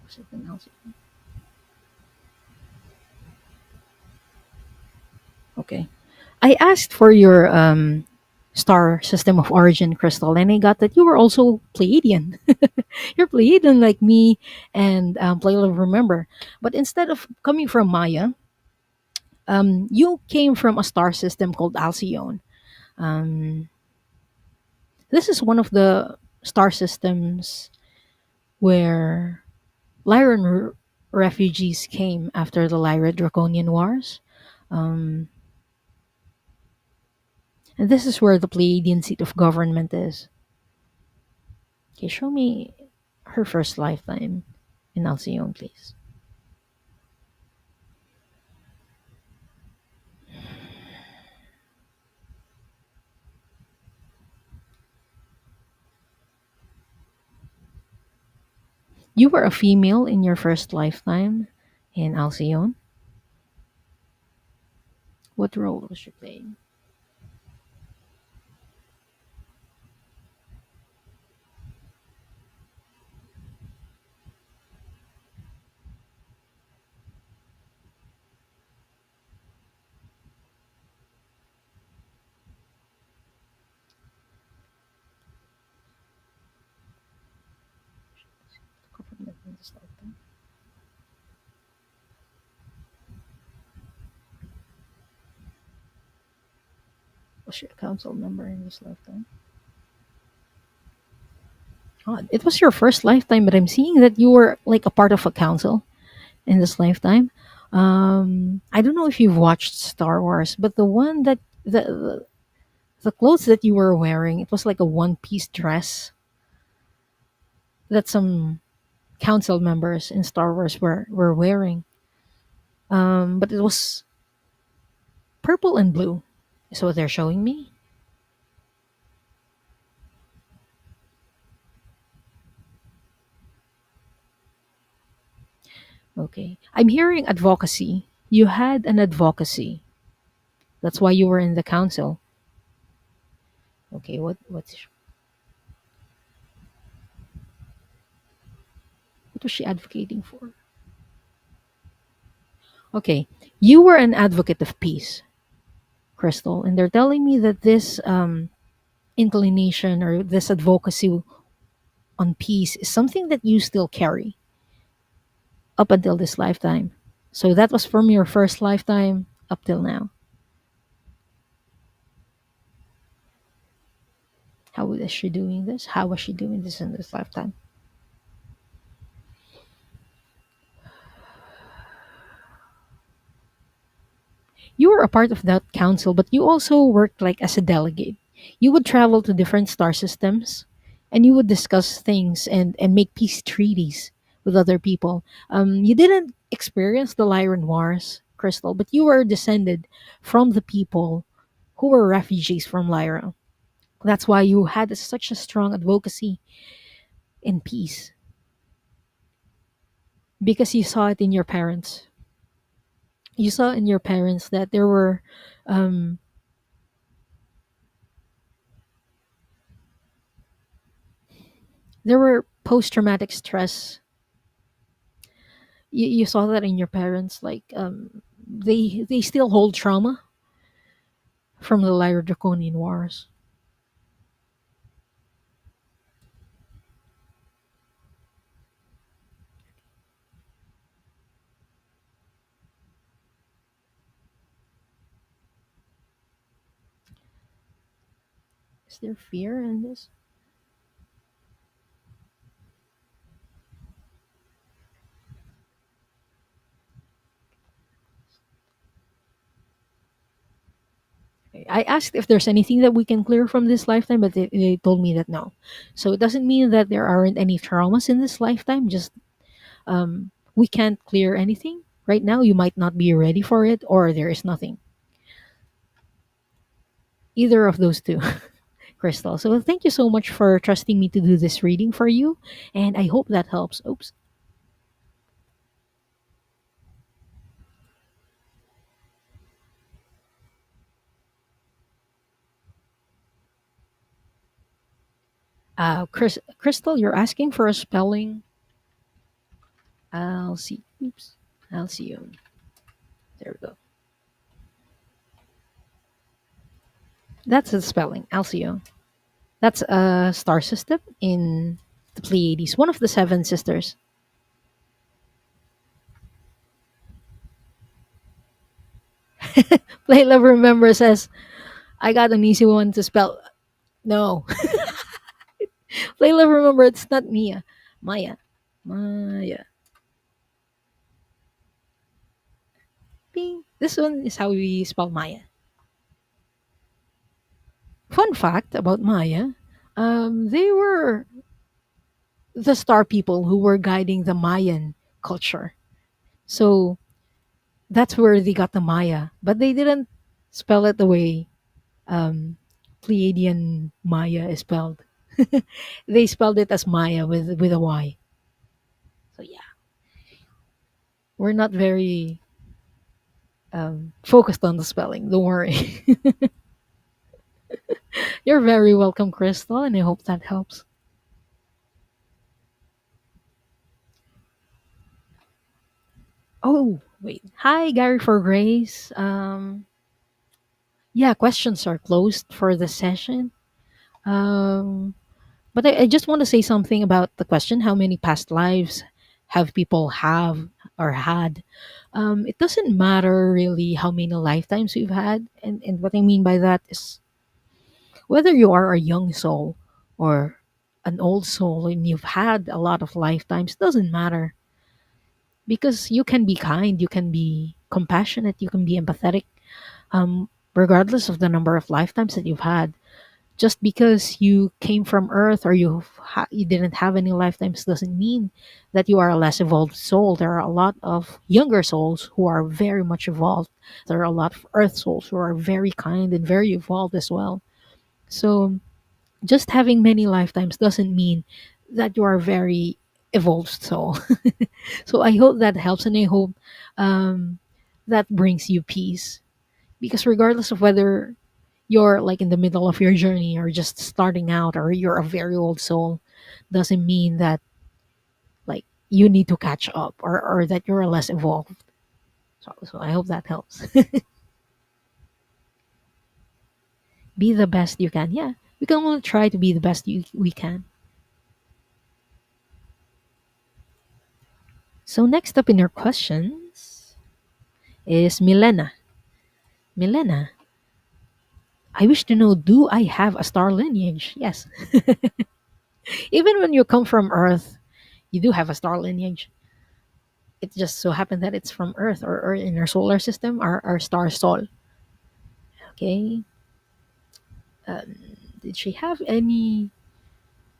Was it an Alcyone? Okay. I asked for your star system of origin, Crystal, and I got that you were also Pleiadian. You're Pleiadian like me and Playla Remember. But instead of coming from Maya, you came from a star system called Alcyone. Um, this is one of the star systems where Lyran refugees came after the Lyra Draconian Wars. Um, and this is where the Pleiadian seat of government is. Okay, show me her first lifetime in Alcyone, please. You were a female in your first lifetime in Alcyone. What role was she playing? Government in this lifetime. Was she a council member in this lifetime? Oh, it was your first lifetime, but I'm seeing that you were like a part of a council in this lifetime. I don't know if you've watched Star Wars, but the clothes that you were wearing, it was like a one piece dress that some council members in Star Wars were wearing. But it was purple and blue, is what they're showing me. Okay, I'm hearing advocacy. You had an advocacy. That's why you were in the council. Okay, what was she advocating for? Okay, you were an advocate of peace, Crystal, and they're telling me that this inclination or this advocacy on peace is something that you still carry up until this lifetime. So that was from your first lifetime up till now. How is she doing this? How was she doing this in this lifetime? You were a part of that council, but you also worked like as a delegate. You would travel to different star systems and you would discuss things and make peace treaties with other people. You didn't experience the Lyran Wars, Crystal, but you were descended from the people who were refugees from Lyra. That's why you had such a strong advocacy in peace because you saw it in your parents. You saw in your parents that um, there were post traumatic stress. You saw that in your parents, like they still hold trauma from the Lyra Draconian Wars. Is there fear in this? I asked if there's anything that we can clear from this lifetime, but they told me that no. So it doesn't mean that there aren't any traumas in this lifetime. Just we can't clear anything right now. You might not be ready for it, or there is nothing. Either of those two, Crystal. So thank you so much for trusting me to do this reading for you, and I hope that helps. Oops. Crystal, you're asking for a spelling. I'll see. Oops. I'll see you. There we go. That's the spelling. Alcyon. That's a star system in the Pleiades, one of the seven sisters. Layla Remember says, I got an easy one to spell. No. Layla Remember, it's not Mia. Maya. Maya. Bing. This one is how we spell Maya. Fun fact about Maya, they were the star people who were guiding the Mayan culture. So that's where they got the Maya, but they didn't spell it the way um, Pleiadian Maya is spelled. They spelled it as Maya with a Y. So yeah, we're not very focused on the spelling. Don't worry. You're very welcome, Crystal, and I hope that helps. Oh wait, hi Gary for Grace. Yeah, questions are closed for the session. Um, But I just want to say something about the question: How many past lives have people have or had? It doesn't matter really how many lifetimes we've had, and what I mean by that is whether you are a young soul or an old soul and you've had a lot of lifetimes doesn't matter because you can be kind, you can be compassionate, you can be empathetic, regardless of the number of lifetimes that you've had. Just because you came from Earth or you didn't have any lifetimes doesn't mean that you are a less evolved soul. There are a lot of younger souls who are very much evolved. There are a lot of Earth souls who are very kind and very evolved as well. So just having many lifetimes doesn't mean that you are a very evolved soul. So I hope that helps, and I hope um, that brings you peace because regardless of whether you're like in the middle of your journey or just starting out or you're a very old soul doesn't mean that like you need to catch up or that you're less evolved. So I hope that helps. Be the best you can. Yeah, we can only try to be the best we can. So next up in your questions is Milena. Milena, I wish to know, do I have a star lineage? Yes. Even when you come from Earth, you do have a star lineage. It just so happened that it's from Earth, or in our solar system, our star Sol. Okay. Did she have any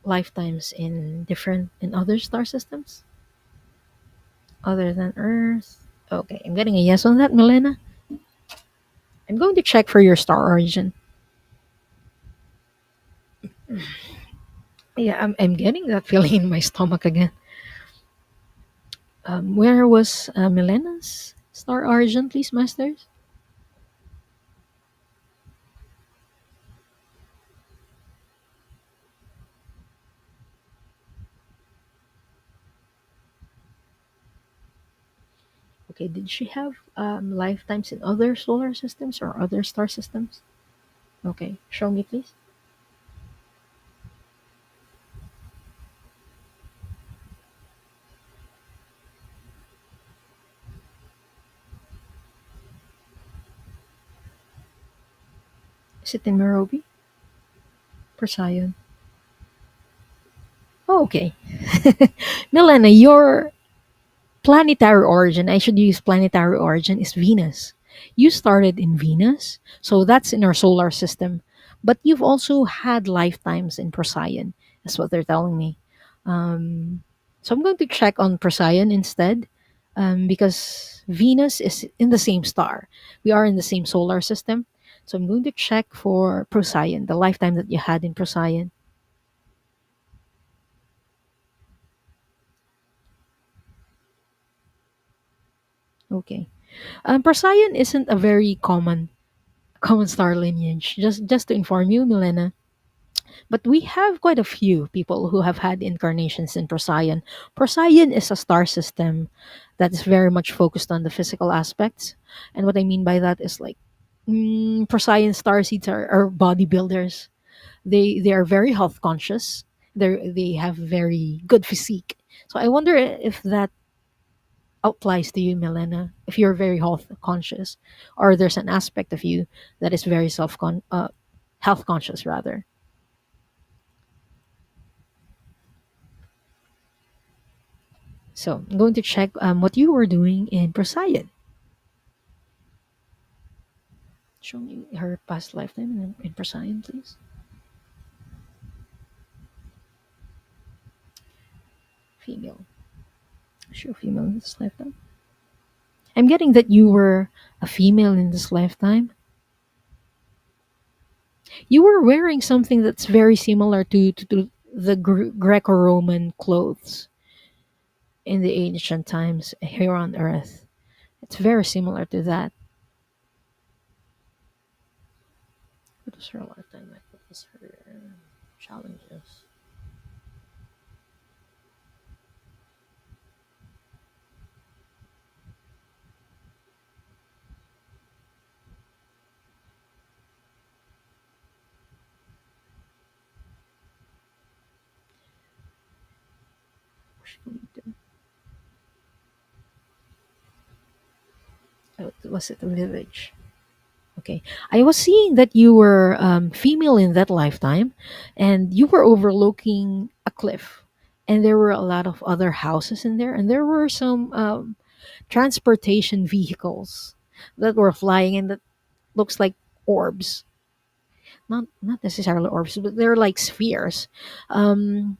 lifetimes in other star systems other than Earth? Okay, I'm getting a yes on that, Milena. I'm going to check for your star origin. Yeah, I'm getting that feeling in my stomach again. Where was Milena's star origin, please, Masters? Okay, did she have lifetimes in other solar systems or other star systems? Okay, show me, please. Is it in Merobi? Procyon. Oh, okay. Milena, your planetary origin, I should use planetary origin, is Venus. You started in Venus, so that's in our solar system. But you've also had lifetimes in Procyon. That's what they're telling me. So I'm going to check on Procyon instead, because Venus is in the same star. We are in the same solar system. So I'm going to check for Procyon, the lifetime that you had in Procyon. Okay. Procyon isn't a very common star lineage. Just to inform you, Milena. But we have quite a few people who have had incarnations in Procyon. Procyon is a star system that is very much focused on the physical aspects. And what I mean by that is like, Procyon star seeds are bodybuilders. They are very health conscious. They have very good physique. So I wonder if that applies to you, Milena, if you're very health conscious, or there's an aspect of you that is very health conscious rather. So I'm going to check what you were doing in Procyon. Show me her past lifetime in Procyon, please. Female. Show female in this lifetime. I'm getting that you were a female in this lifetime. You were wearing something that's very similar to the Greco-Roman clothes in the ancient times here on Earth. It's very similar to that. What was her lifetime like? What was her challenges? What she going to do? Oh, was it a village? Okay. I was seeing that you were female in that lifetime and you were overlooking a cliff. And there were a lot of other houses in there. And there were some transportation vehicles that were flying and that looks like orbs. Not necessarily orbs, but they're like spheres. Um,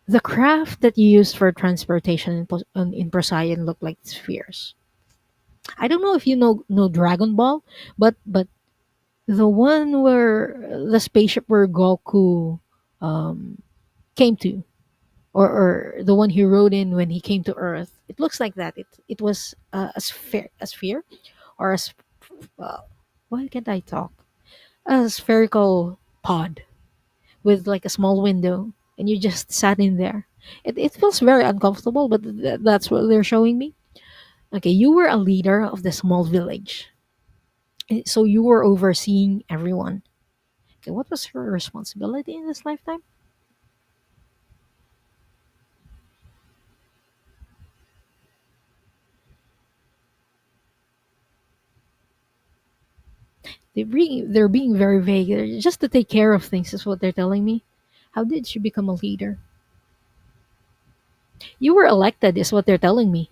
the craft that you used for transportation in Procyon looked like spheres. I don't know if you know Dragon Ball, but the one where the spaceship where Goku um, came to, or the one he rode in when he came to Earth, it looks like that. It was a sphere, or uh, why can't I talk? A spherical pod with like a small window, and you just sat in there. It feels very uncomfortable, but that's what they're showing me. Okay, you were a leader of the small village, so you were overseeing everyone. Okay, what was her responsibility in this lifetime? They're being very vague. Just to take care of things is what they're telling me. How did she become a leader? You were elected, is what they're telling me,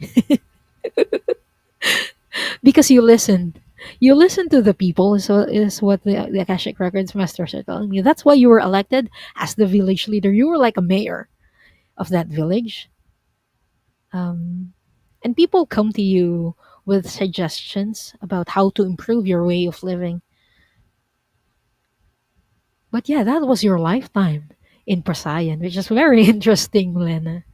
because you listened. You listened to the people, is what the Akashic Records masters are telling me. That's why you were elected as the village leader. You were like a mayor of that village. Um, and people come to you with suggestions about how to improve your way of living. But yeah, that was your lifetime in Pasayan, which is very interesting, Lena.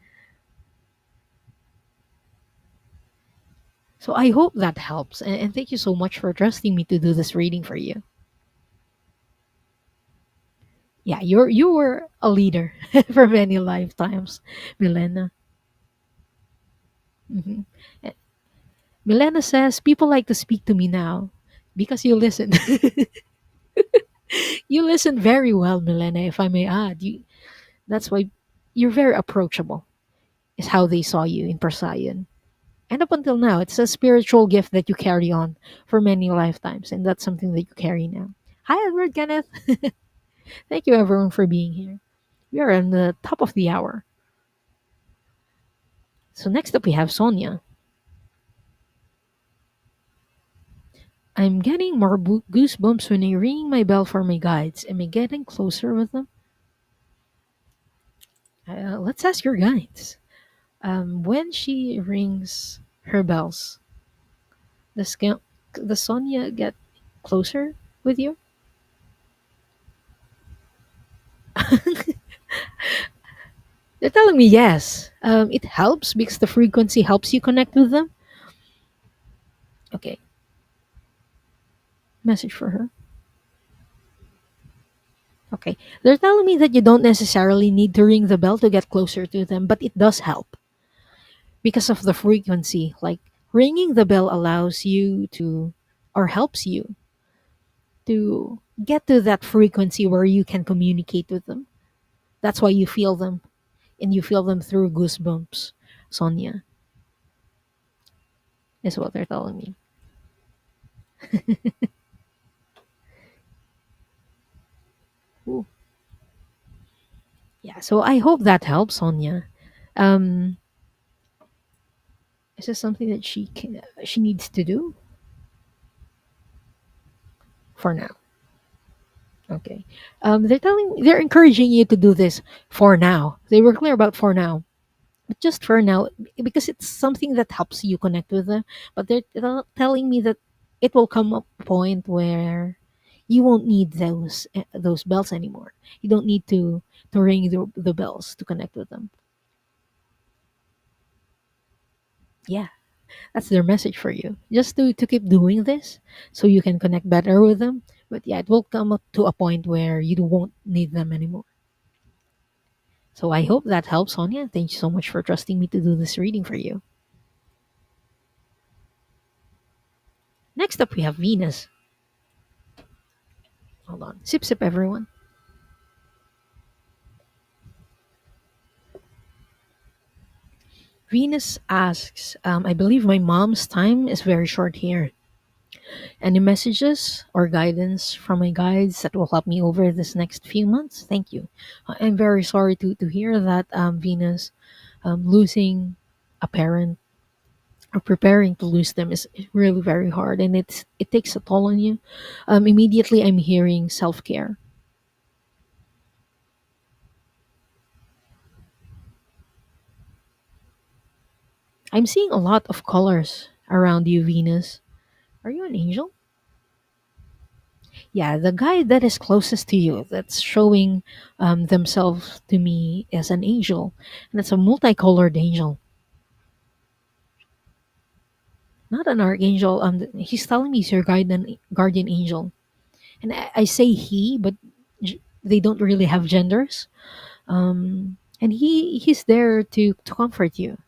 So I hope that helps. And thank you so much for trusting me to do this reading for you. Yeah, you were a leader for many lifetimes, Milena. Hmm. Milena says people like to speak to me now because you listen. You listen very well, Milena. If I may add, that's why you're very approachable. Is how they saw you in Persayan. And up until now, it's a spiritual gift that you carry on for many lifetimes, and that's something that you carry now. Hi, Edward Kenneth. Thank you, everyone, for being here. We are on the top of the hour. So next up, we have Sonia. I'm getting more goosebumps when I ring my bell for my guides. Am I getting closer with them? Let's ask your guides. When she rings her bells, does, does Sonia get closer with you? They're telling me yes. It helps because the frequency helps you connect with them. Okay, message for her. Okay, they're telling me that you don't necessarily need to ring the bell to get closer to them, but it does help because of the frequency. Like ringing the bell allows you to, or helps you to get to that frequency where you can communicate with them. That's why you feel them, and you feel them through goosebumps. Sonia is what they're telling me. Ooh. Yeah, so I hope that helps Sonia. Um, is this something that she needs to do for now? Okay. They're encouraging you to do this for now. They were clear about for now, but just for now because it's something that helps you connect with them. But they're telling me that it will come a point where you won't need those bells anymore. You don't need to ring the bells to connect with them. Yeah, that's their message for you. Just to keep doing this so you can connect better with them. But yeah, it will come up to a point where you won't need them anymore. So I hope that helps, Sonia. Thank you so much for trusting me to do this reading for you. Next up, we have Venus. Hold on. Sip, sip, everyone. Venus asks, I believe my mom's time is very short here. Any messages or guidance from my guides that will help me over this next few months? Thank you. I'm very sorry to hear that, Venus. Losing a parent or preparing to lose them is really very hard, and it takes a toll on you. Immediately, I'm hearing self care. I'm seeing a lot of colors around you, Venus. Are you an angel? Yeah, the guy that is closest to you, that's showing themselves to me as an angel, and it's a multicolored angel, not an archangel. He's telling me he's your guardian angel, and I say he, but they don't really have genders. And he's there to comfort you,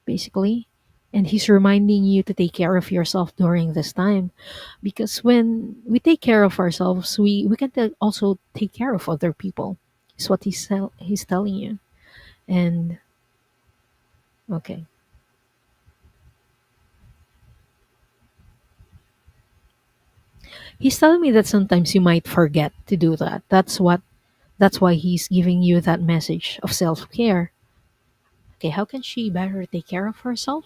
basically. And he's reminding you to take care of yourself during this time. Because when we take care of ourselves, we can also take care of other people. Is what he's telling you. And okay. He's telling me that sometimes you might forget to do that. That's why he's giving you that message of self-care. Okay, how can she better take care of herself?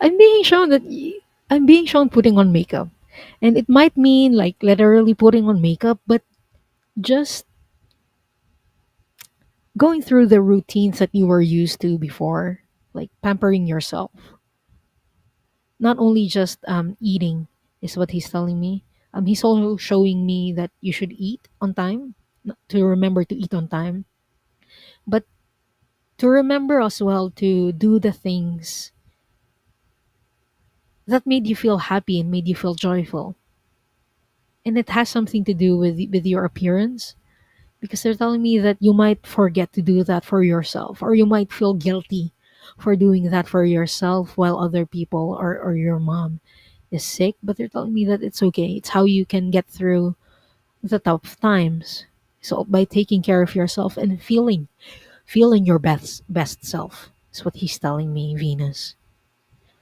I'm being shown that I'm being shown putting on makeup. And it might mean like literally putting on makeup, but just going through the routines that you were used to before, like pampering yourself. Not only just eating is what he's telling me. He's also showing me that you should eat on time, to remember to eat on time, but to remember as well to do the things that made you feel happy and made you feel joyful. And it has something to do with your appearance, because they're telling me that you might forget to do that for yourself, or you might feel guilty for doing that for yourself while other people or your mom is sick. But they're telling me that it's okay. It's how you can get through the tough times. So by taking care of yourself and feeling your best self is what he's telling me, Venus.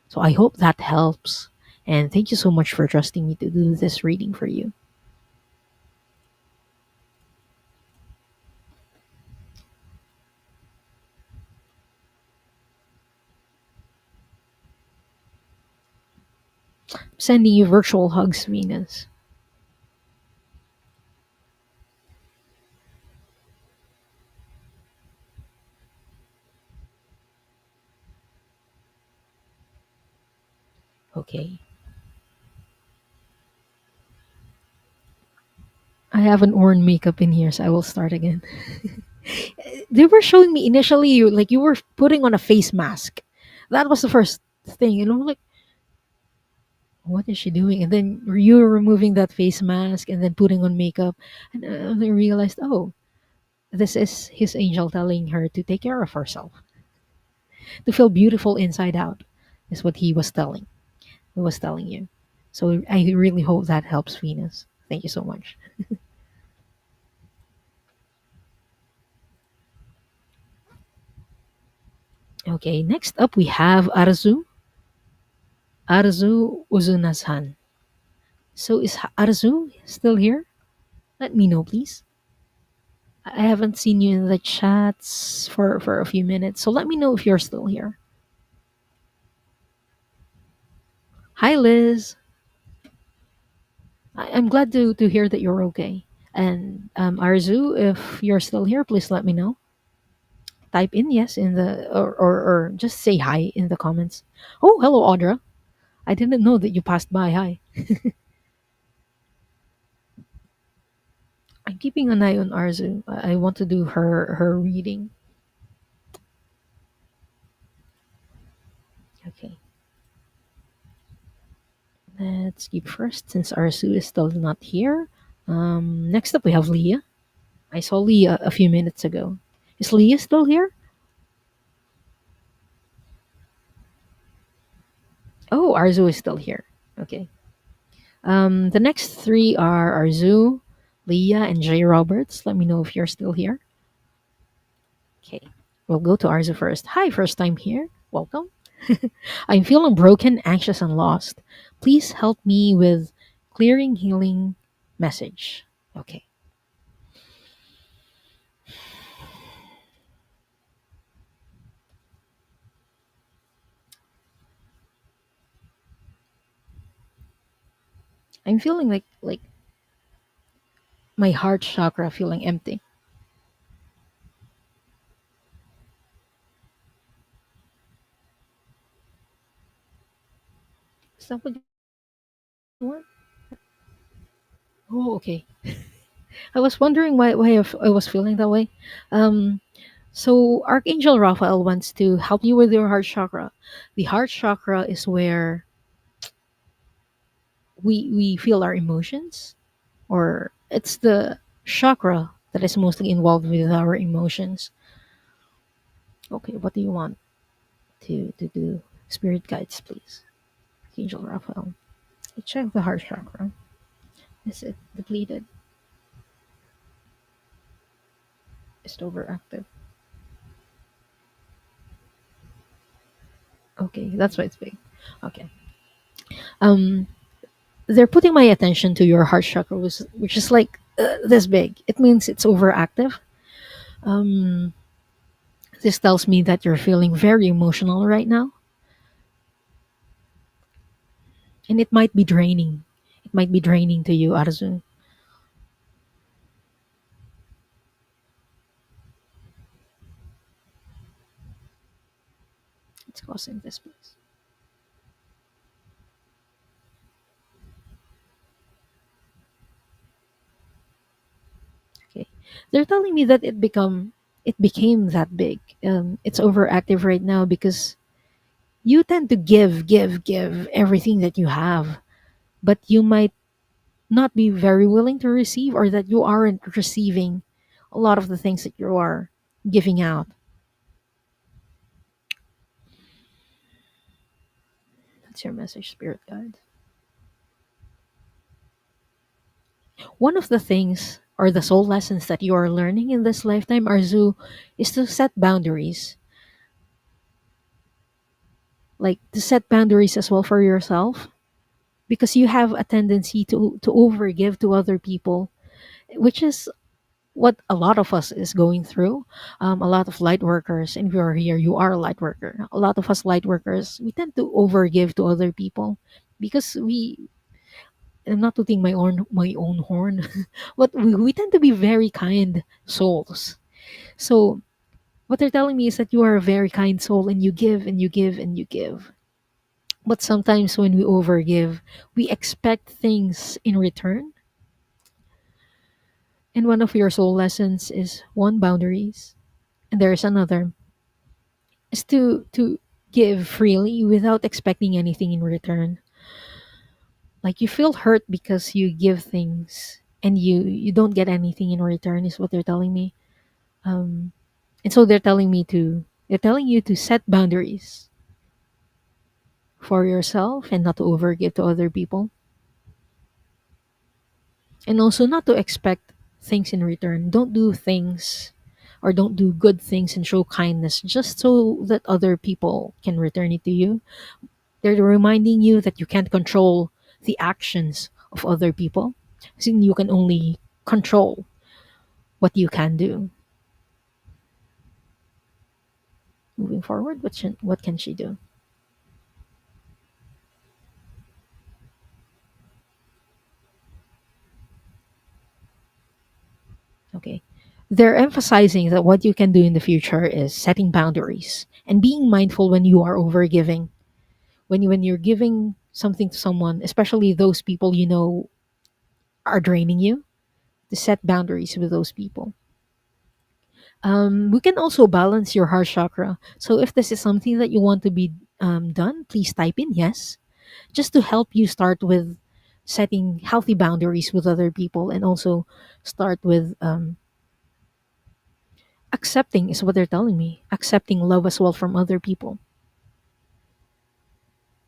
So I hope that helps. And thank you so much for trusting me to do this reading for you. Sending you virtual hugs, Venus. Okay. I haven't worn makeup in years. I will start again. They were showing me initially you were putting on a face mask. That was the first thing, and I'm like, what is she doing? And then you were removing that face mask and then putting on makeup, and I realized, oh, this is his angel telling her to take care of herself, to feel beautiful inside out, is what he was telling you. So I really hope that helps, Venus. Thank you so much. Okay, next up we have Arzu Uzunasan. So is Arzu still here? Let me know, please. I haven't seen you in the chats for a few minutes, so let me know if you're still here. Hi, Liz. I'm glad to hear that you're okay. And Arzu, if you're still here, please let me know. Type in yes in the or just say hi in the comments. Oh, hello, Audra. I didn't know that you passed by. Hi. I'm keeping an eye on Arzu. I want to do her reading. Okay. Let's keep first since Arzu is still not here. Next up we have Leah. I saw Leah a few minutes ago. Is Leah still here? Oh, Arzu is still here. Okay. The next three are Arzu, Leah, and Jay Roberts. Let me know if you're still here. Okay. We'll go to Arzu first. Hi, first time here. Welcome. I'm feeling broken, anxious, and lost. Please help me with clearing healing message. Okay. I'm feeling like my heart chakra feeling empty. Is that what you want? Oh, okay. I was wondering why I was feeling that way. Um, so Archangel Raphael wants to help you with your heart chakra. The heart chakra is where we feel our emotions, or it's the chakra that is mostly involved with our emotions. Okay, what do you want to do? Spirit guides, please. Archangel Raphael. I check the heart chakra. Is it depleted? It's overactive. Okay, that's why it's big. Okay. Um, they're putting my attention to your heart chakra, which is like this big. It means it's overactive. Um, this tells me that you're feeling very emotional right now, and it might be draining. It might be draining to you, Arzu. It's causing this place. Okay, they're telling me that it became that big. It's overactive right now because you tend to give everything that you have, but you might not be very willing to receive, or that you aren't receiving a lot of the things that you are giving out. That's your message, spirit guide. One of the things or the soul lessons that you are learning in this lifetime, Arzu, is to set boundaries. Like to set boundaries as well for yourself, because you have a tendency to overgive to other people, which is what a lot of us is going through. A lot of light workers, and if you are here, you are a light worker. A lot of us light workers, we tend to overgive to other people because I'm not tooting my own horn, but we tend to be very kind souls. So what they're telling me is that you are a very kind soul, and you give and you give and you give. But sometimes when we overgive, we expect things in return. And one of your soul lessons is one, boundaries, and there's another is to give freely without expecting anything in return. Like you feel hurt because you give things and you don't get anything in return, is what they're telling me. Um, and so they're telling you to set boundaries for yourself and not to overgive to other people, and also not to expect things in return. Don't do things or don't do good things and show kindness just so that other people can return it to you. They're reminding you that you can't control the actions of other people. Since you can only control what you can do. Moving forward, what can she do? Okay. They're emphasizing that what you can do in the future is setting boundaries and being mindful when you are overgiving. When you're giving something to someone, especially those people you know are draining you, to set boundaries with those people. We can also balance your heart chakra. So if this is something that you want to be done, please type in yes, just to help you start with setting healthy boundaries with other people, and also start with accepting, is what they're telling me, accepting love as well from other people.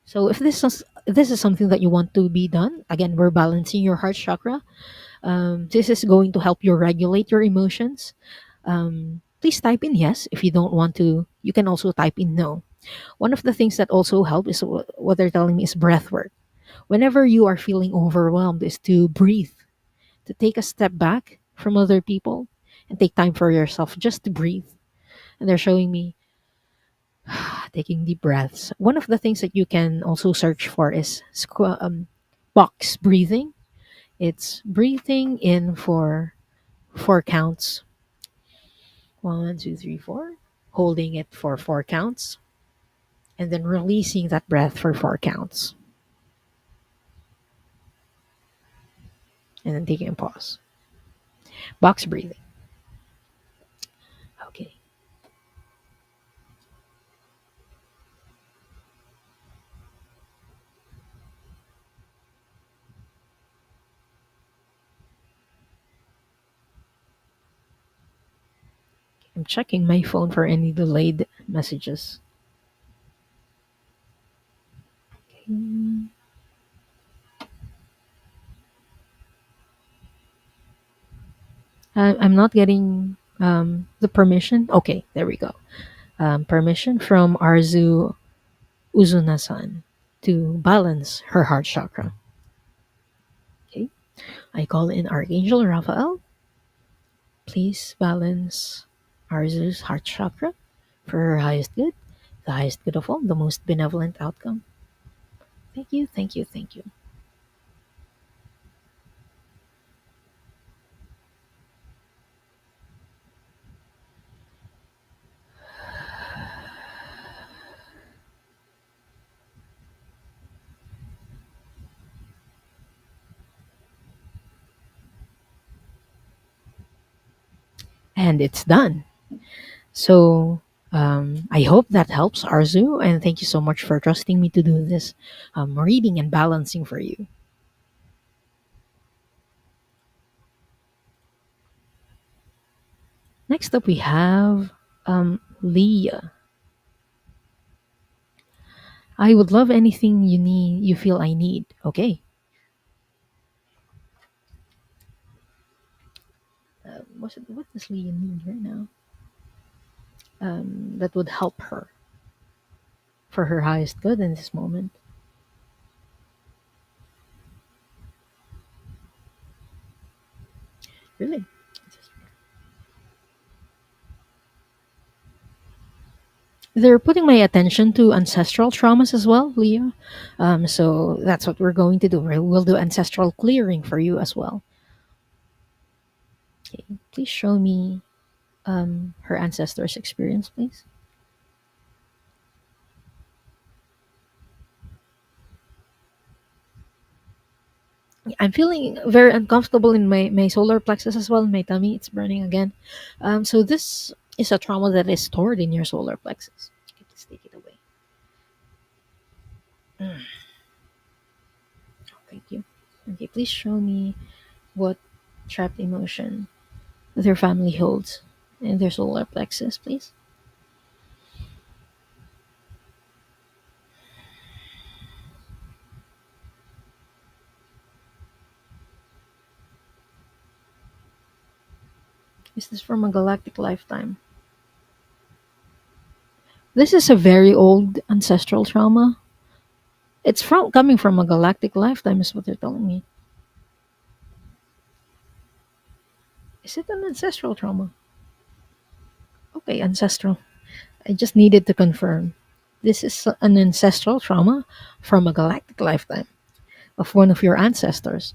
So if this is something that you want to be done, again, we're balancing your heart chakra. This is going to help you regulate your emotions. Please type in yes. If you don't want to, you can also type in no. One of the things that also help is what they're telling me is breath work. Whenever you are feeling overwhelmed, is to breathe, to take a step back from other people and take time for yourself just to breathe. And they're showing me taking deep breaths. One of the things that you can also search for is box breathing. It's breathing in for four counts. One, two, three, four. Holding it for four counts. And then releasing that breath for four counts. And then taking a pause. Box breathing. Okay. I'm checking my phone for any delayed messages. Okay. I'm not getting. The permission. Okay, there we go. Permission from Arzu Uzuna-san to balance her heart chakra. Okay, I call in Archangel Raphael. Please balance Arzu's heart chakra for her highest good, the highest good of all, the most benevolent outcome. Thank you, thank you, thank you. And it's done. So I hope that helps, Arzu, and thank you so much for trusting me to do this reading and balancing for you. Next up, we have Leah. I would love anything you need. You feel I need. Okay. What does Leah need right now? That would help her for her highest good in this moment. Really. They're putting my attention to ancestral traumas as well, Leah. So that's what we're going to do. We'll do ancestral clearing for you as well. Okay. Please show me her ancestors' experience, please. I'm feeling very uncomfortable in my solar plexus as well, in my tummy. It's burning again. So this is a trauma that is stored in your solar plexus. Okay, let's take it away. Thank you. Okay, please show me what trapped emotion their family holds in their solar plexus, please. Is this from a galactic lifetime? This is a very old ancestral trauma. It's from coming from a galactic lifetime, is what they're telling me. Is it an ancestral trauma? Okay, ancestral. I just needed to confirm. This is an ancestral trauma from a galactic lifetime of one of your ancestors,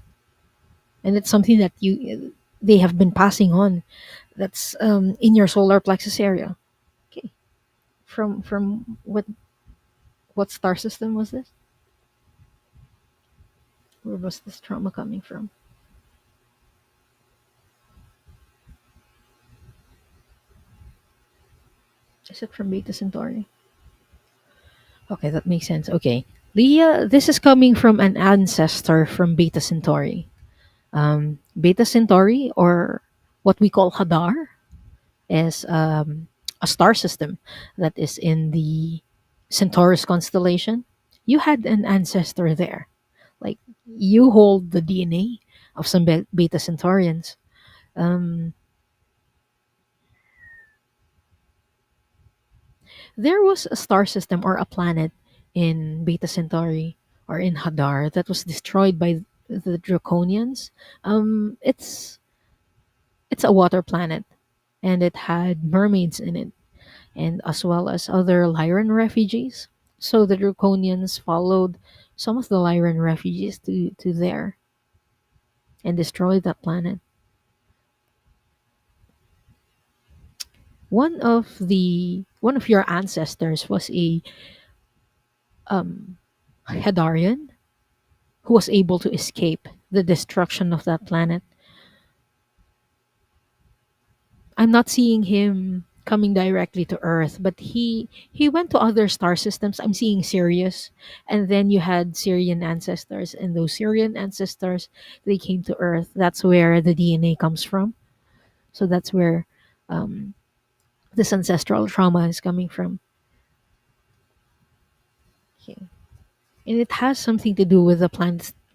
and it's something that you they have been passing on. That's in your solar plexus area. Okay, from what star system was this? Where was this trauma coming from? Is it from Beta Centauri? Okay, that makes sense. Okay, Leah, this is coming from an ancestor from Beta Centauri. Beta Centauri, or what we call Hadar, is a star system that is in the Centaurus constellation. You had an ancestor there. Like, you hold the DNA of some Beta Centaurians. Um, there was a star system or a planet in Beta Centauri or in Hadar that was destroyed by the Draconians. It's a water planet, and it had mermaids in it, and as well as other Lyran refugees. So the Draconians followed some of the Lyran refugees to there and destroyed that planet. One of your ancestors was a Hadarian who was able to escape the destruction of that planet. I'm not seeing him coming directly to Earth, but he went to other star systems. I'm seeing Sirius, and then you had Syrian ancestors, and those Syrian ancestors, they came to Earth. That's where the DNA comes from. So that's where um, this ancestral trauma is coming from. Okay. And it has something to do with the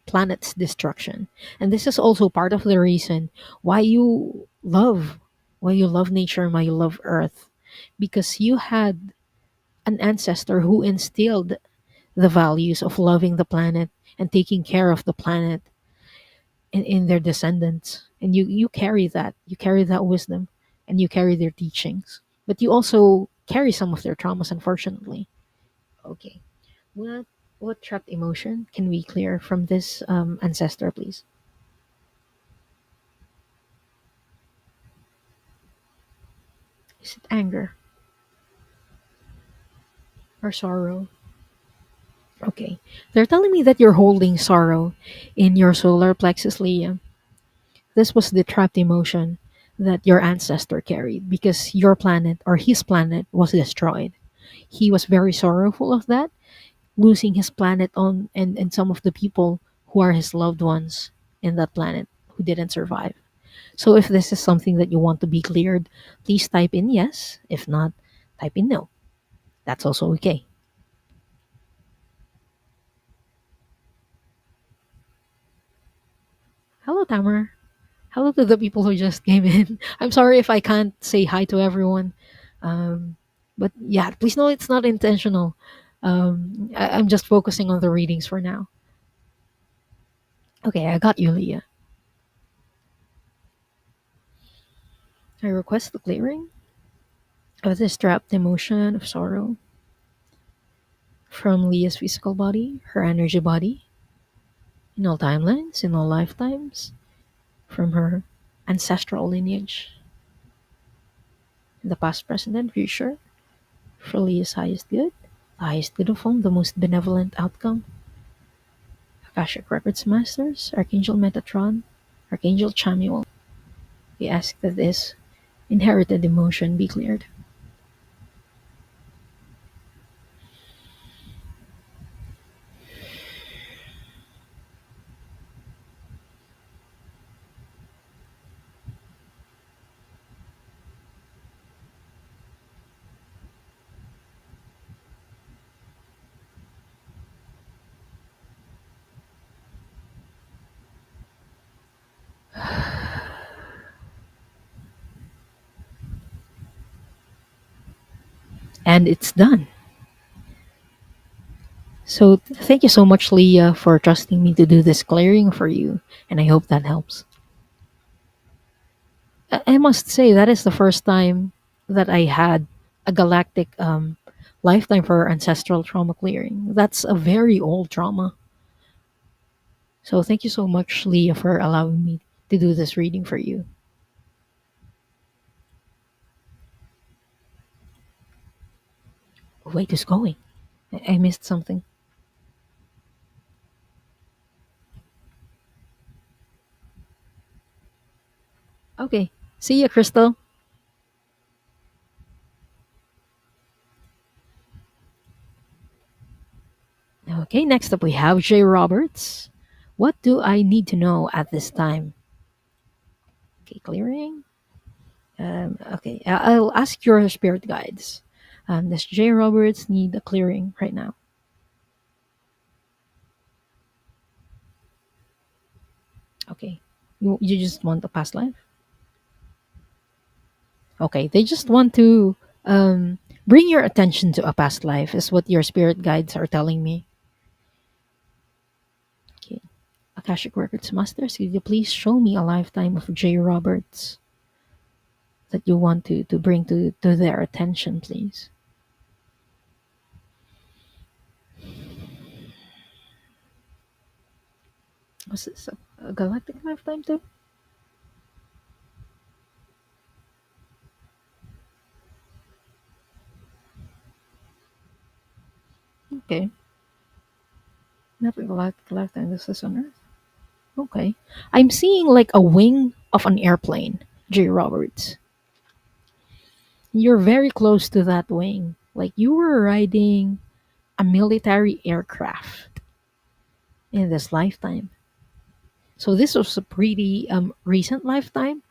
planet's destruction. And this is also part of the reason why you love why you love nature, and why you love Earth, because you had an ancestor who instilled the values of loving the planet and taking care of the planet in their descendants. And you carry that. You carry that wisdom, and you carry their teachings. But you also carry some of their traumas, unfortunately. Okay. What trapped emotion can we clear from this ancestor, please? Is it anger or sorrow? Okay. They're telling me that you're holding sorrow in your solar plexus, Leah. This was the trapped emotion that your ancestor carried because your planet or his planet was destroyed. He was very sorrowful of that, losing his planet on and some of the people who are his loved ones in that planet who didn't survive. So if this is something that you want to be cleared, please type in yes. If not, type in no. That's also okay. Hello, Tamer. Hello to the people who just came in. I'm sorry if I can't say hi to everyone. Um, but yeah, please know it's not intentional. I'm just focusing on the readings for now. Okay, I got you, Leah. I request the clearing of this trapped emotion of sorrow from Leah's physical body, her energy body, in all timelines, in all lifetimes, from her ancestral lineage, in the past, present, and future, for Leah's highest good, the highest good of all, the most benevolent outcome. Akashic Records Masters, Archangel Metatron, Archangel Chamuel, we ask that this inherited emotion be cleared. And it's done. So thank you so much, Leah, for trusting me to do this clearing for you, and I hope that helps. I must say that is the first time that I had a galactic lifetime for ancestral trauma clearing. That's a very old trauma. So thank you so much, Leah, for allowing me to do this reading for you. Wait, who's going? I missed something. Okay. See ya, Crystal. Okay, next up we have Jay Roberts. What do I need to know at this time? Okay, clearing. Okay, I'll ask your spirit guides. Does Jay Roberts need a clearing right now? Okay. You just want a past life? Okay, they just want to bring your attention to a past life, is what your spirit guides are telling me. Okay. Akashic Records Masters, could you please show me a lifetime of Jay Roberts that you want to bring to their attention, please? Was this a galactic lifetime too? Okay. Not a galactic lifetime, this is on Earth. Okay. I'm seeing like a wing of an airplane, Jay Roberts. You're very close to that wing. Like you were riding a military aircraft in this lifetime. So this was a pretty recent lifetime.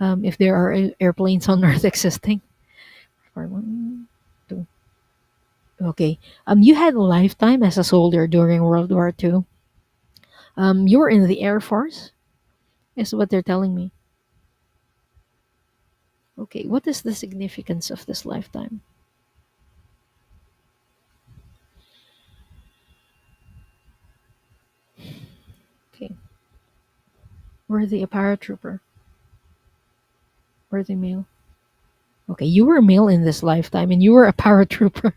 If there are airplanes on Earth existing. For one, two. Okay. You had a lifetime as a soldier during World War II. You were in the Air Force, is what they're telling me. Okay, what is the significance of this lifetime? Okay, worthy a paratrooper, worthy male. Okay, you were male in this lifetime and you were a paratrooper.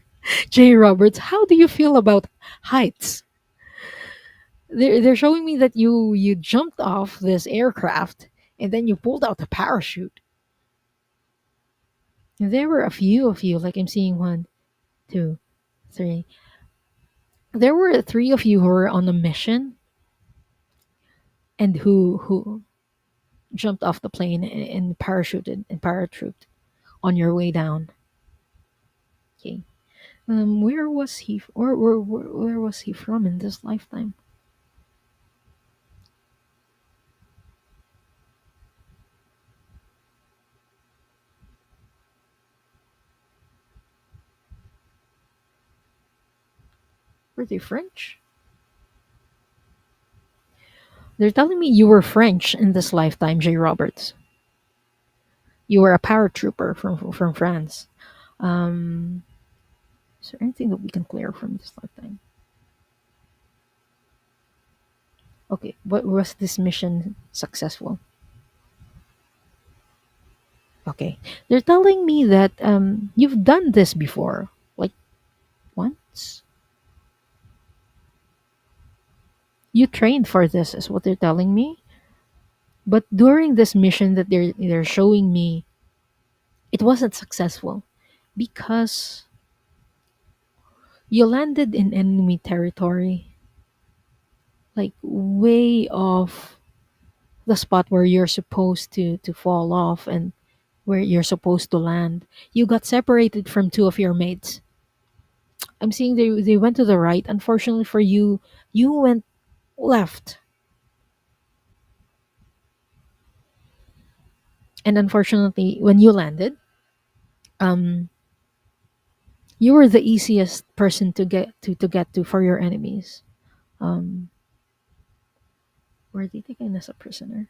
Jay Roberts, how do you feel about heights? They're showing me that you jumped off this aircraft and then you pulled out a parachute. And there were a few of you, like I'm seeing one, two, three. There were three of you who were on a mission and who jumped off the plane and parachuted and paratrooped on your way down. Okay. Where was he? Where was he from in this lifetime? Were they French? They're telling me you were French in this lifetime, Jay Roberts. You were a paratrooper from France. Um, is there anything that we can clear from this lifetime? Okay, what was this mission successful? Okay, they're telling me that you've done this before, like once. You trained for this, is what they're telling me. But during this mission that they're showing me, it wasn't successful because you landed in enemy territory, like way off the spot where you're supposed to fall off and where you're supposed to land. You got separated from two of your mates. I'm seeing they went to the right. Unfortunately for you, you went left. And unfortunately, when you landed, um, you were the easiest person to get to for your enemies. Um, were they taken as a prisoner?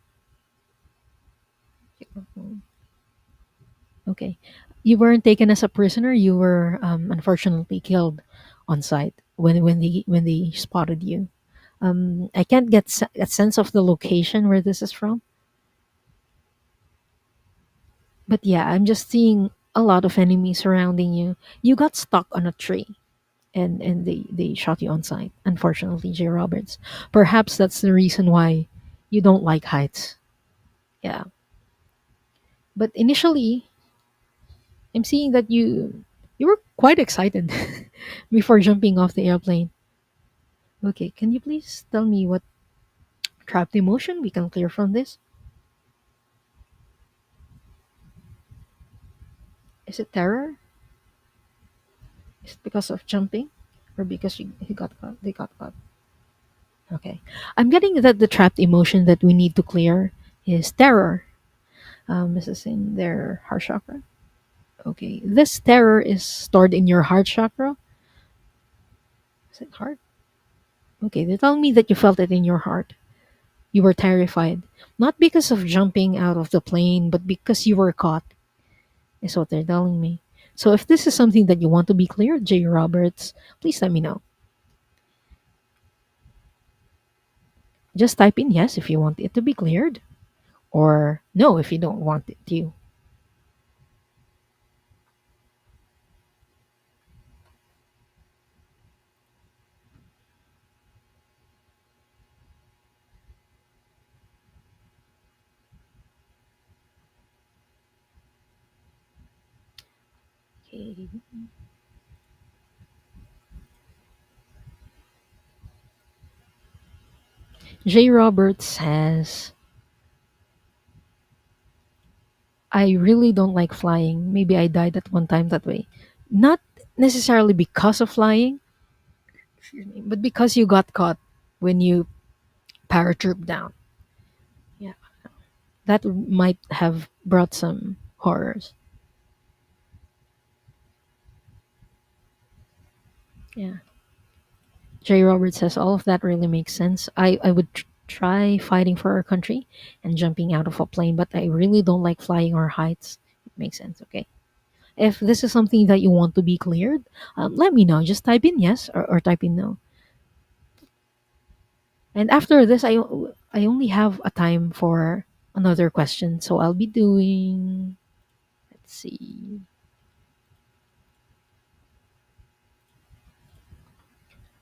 Okay, you weren't taken as a prisoner. You were unfortunately killed on sight when they spotted you. I can't get a sense of the location where this is from, but yeah, I'm just seeing a lot of enemies surrounding you. You got stuck on a tree, and they shot you on sight. Unfortunately, Jay Roberts. Perhaps that's the reason why you don't like heights. Yeah, but initially, I'm seeing that you were quite excited before jumping off the airplane. Okay, can you please tell me what trapped emotion we can clear from this? Is it terror? Is it because of jumping, or because he got caught? They got caught. Okay, I'm getting that the trapped emotion that we need to clear is terror. This is in their heart chakra. Okay, this terror is stored in your heart chakra. Is it heart? Okay, they're telling me that you felt it in your heart. You were terrified, not because of jumping out of the plane, but because you were caught, is what they're telling me. So if this is something that you want to be clear, Jay Roberts, please let me know. Just type in yes if you want it to be cleared, or no if you don't want it to. Okay. Jay Roberts says, I really don't like flying. Maybe I died at one time that way. Not necessarily because of flying, excuse me, but because you got caught when you paratrooped down. Yeah, that might have brought some horrors. Yeah. Jay Roberts says all of that really makes sense. I would try fighting for our country and jumping out of a plane, but I really don't like flying or heights. Makes sense. Okay. If this is something that you want to be cleared, let me know. Just type in yes or type in no. And after this, I only have a time for another question. So I'll be doing, let's see,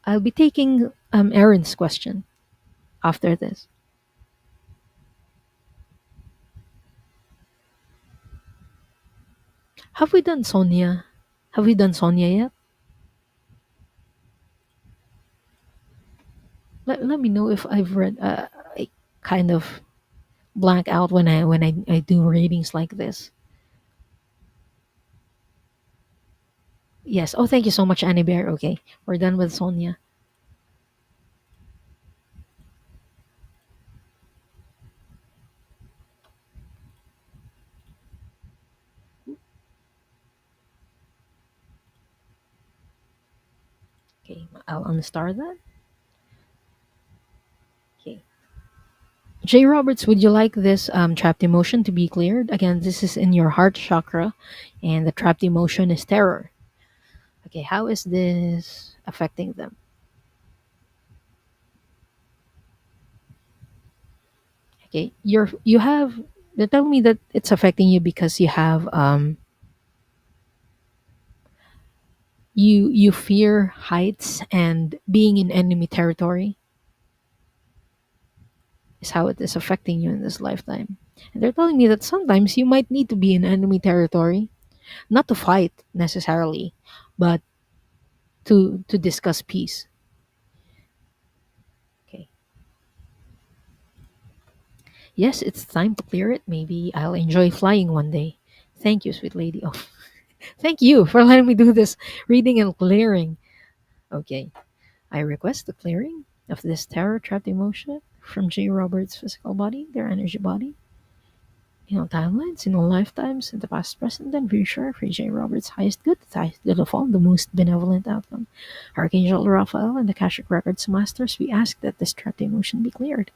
I'll be taking Aaron's question after this. Have we done Sonia? Have we done Sonia yet? Let me know if I've read. I kind of blank out when I do readings like this. Yes. Oh, thank you so much, Annie Bear. Okay, we're done with Sonia. Okay, I'll unstar that. Okay. Jay Roberts, would you like this trapped emotion to be cleared? Again, this is in your heart chakra, and the trapped emotion is terror. Okay, how is this affecting them? Okay, you have, they tell me that it's affecting you because you have you fear heights and being in enemy territory is how it is affecting you in this lifetime. And they're telling me that sometimes you might need to be in enemy territory, not to fight necessarily, but to discuss peace. Okay. Yes, it's time to clear it. Maybe I'll enjoy flying one day. Thank you, sweet lady. Oh, thank you for letting me do this reading and clearing. Okay. I request the clearing of this terror trapped emotion from J. Roberts' physical body, their energy body, in all timelines, in all lifetimes, in the past, present, and future, for J. Roberts' highest good, the highest good of all, the most benevolent outcome. Archangel Raphael and the Akashic Records Masters, we ask that this trapped emotion be cleared.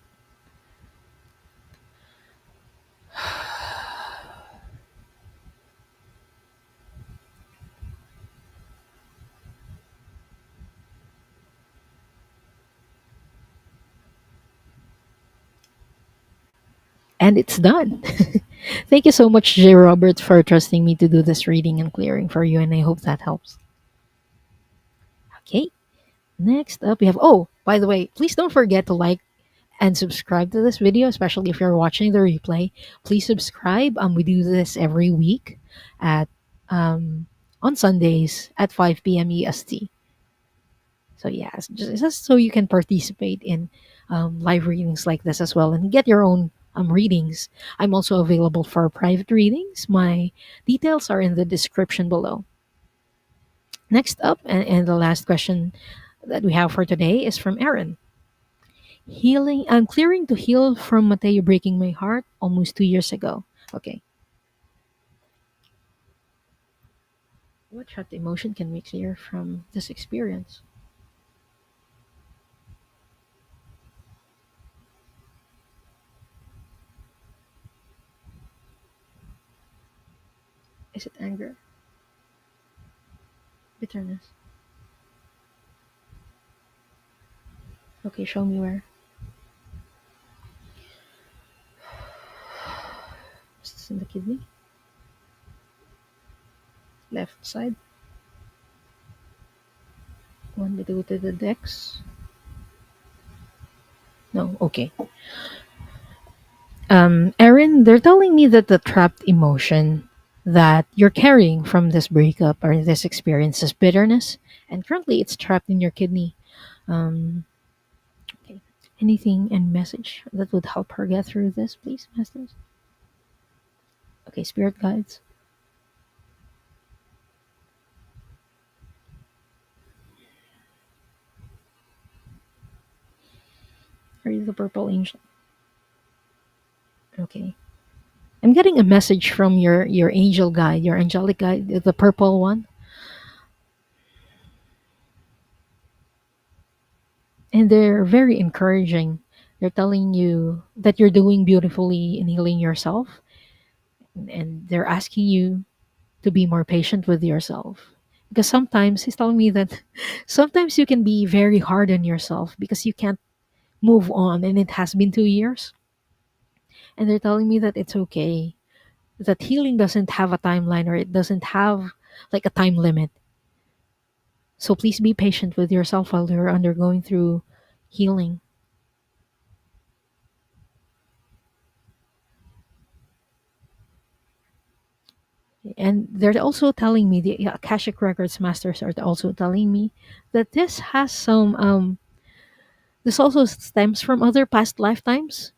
And it's done. Thank you so much, J. Roberts, for trusting me to do this reading and clearing for you, and I hope that helps. Okay, next up we have, oh, by the way, please don't forget to like and subscribe to this video, especially if you're watching the replay. Please subscribe. We do this every week at um, on Sundays at 5 p.m. EST. So yeah, just so you can participate in live readings like this as well and get your own readings. I'm also available for private readings. My details are in the description below. Next up, and the last question that we have for today is from Aaron. Healing, I'm clearing to heal from Mateo breaking my heart almost 2 years ago. Okay. What trapped emotion can we clear from this experience? Is it anger? Bitterness? Okay, show me where. Is this in the kidney? Left side? Want me to go to the dex? No, okay. Erin, they're telling me that the trapped emotion that you're carrying from this breakup or this experience is bitterness, and currently it's trapped in your kidney. Um, okay. Anything and message that would help her get through this, please, masters? Okay, spirit guides. Are you the purple angel? Okay. I'm getting a message from your angel guide, your angelic guide, the purple one. And they're very encouraging. They're telling you that you're doing beautifully in healing yourself. and they're asking you to be more patient with yourself. Because sometimes he's telling me that sometimes you can be very hard on yourself because you can't move on and it has been 2 years. And they're telling me that it's okay, that healing doesn't have a timeline or it doesn't have like a time limit. So please be patient with yourself while you're undergoing through healing. And they're also telling me, the Akashic Records masters are also telling me that this also stems from other past lifetimes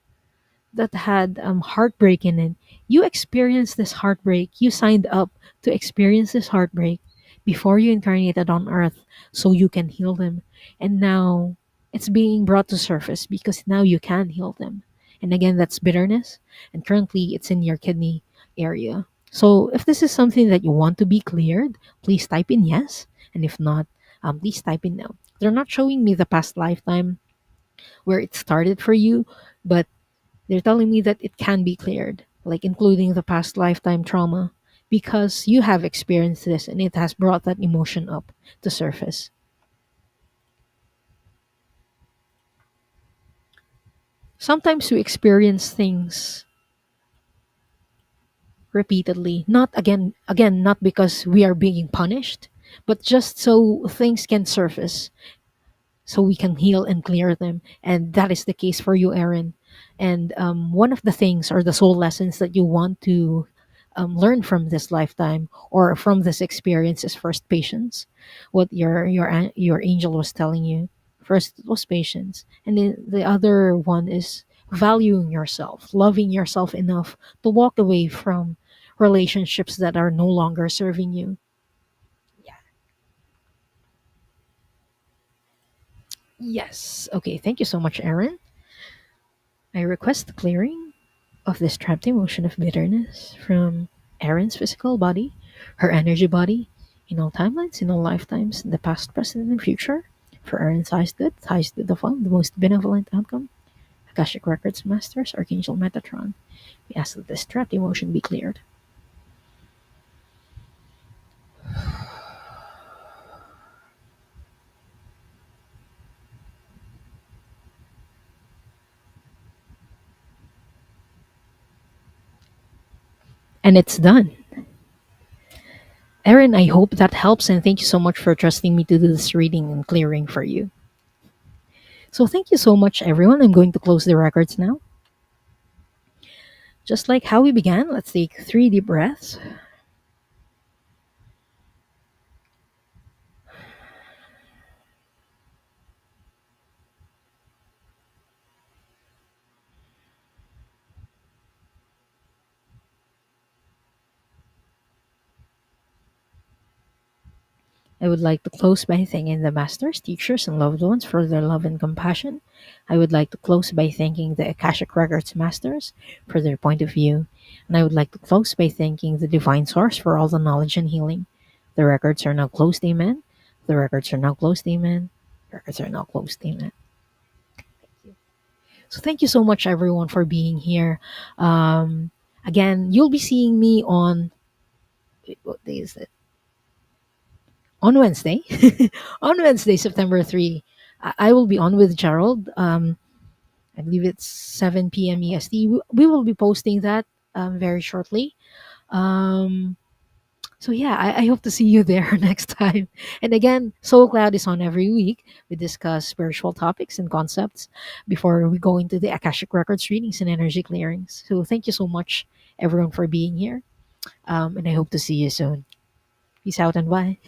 that had heartbreak in it. You experienced this heartbreak. You signed up to experience this heartbreak before you incarnated on Earth so you can heal them. And now it's being brought to surface because now you can heal them. And again, that's bitterness. And currently, it's in your kidney area. So if this is something that you want to be cleared, please type in yes. And if not, please type in no. They're not showing me the past lifetime where it started for you, but they're telling me that it can be cleared, like including the past lifetime trauma, because you have experienced this and it has brought that emotion up to surface. Sometimes we experience things repeatedly, not again, not because we are being punished, but just so things can surface so we can heal and clear them. And that is the case for you, Aaron. And one of the things or the soul lessons that you want to learn from this lifetime or from this experience is first patience. What your angel was telling you. First was patience, and then the other one is valuing yourself, loving yourself enough to walk away from relationships that are no longer serving you. Yeah. Yes. Okay. Thank you so much, Aaron. I request the clearing of this trapped emotion of bitterness from Erin's physical body, her energy body, in all timelines, in all lifetimes, in the past, present, and future. For Erin's highest good of all, the most benevolent outcome. Akashic Records Masters, Archangel Metatron. We ask that this trapped emotion be cleared. And it's done. Erin, I hope that helps, and thank you so much for trusting me to do this reading and clearing for you. So thank you so much, everyone. I'm going to close the records now. Just like how we began, let's take 3 deep breaths. I would like to close by thanking the masters, teachers, and loved ones for their love and compassion. I would like to close by thanking the Akashic Records masters for their point of view. And I would like to close by thanking the Divine Source for all the knowledge and healing. The records are now closed, amen. The records are now closed, amen. The records are now closed, amen. So thank you so much, everyone, for being here. Um, Again, you'll be seeing me on, wait, what day is it? On Wednesday, on Wednesday, September 3, I will be on with Gerald. I believe it's 7 p.m. EST. We will be posting that very shortly. Um, so yeah, I hope to see you there next time. And again, Soul Cloud is on every week. We discuss spiritual topics and concepts before we go into the Akashic Records readings and energy clearings. So thank you so much, everyone, for being here. And I hope to see you soon. Peace out and bye.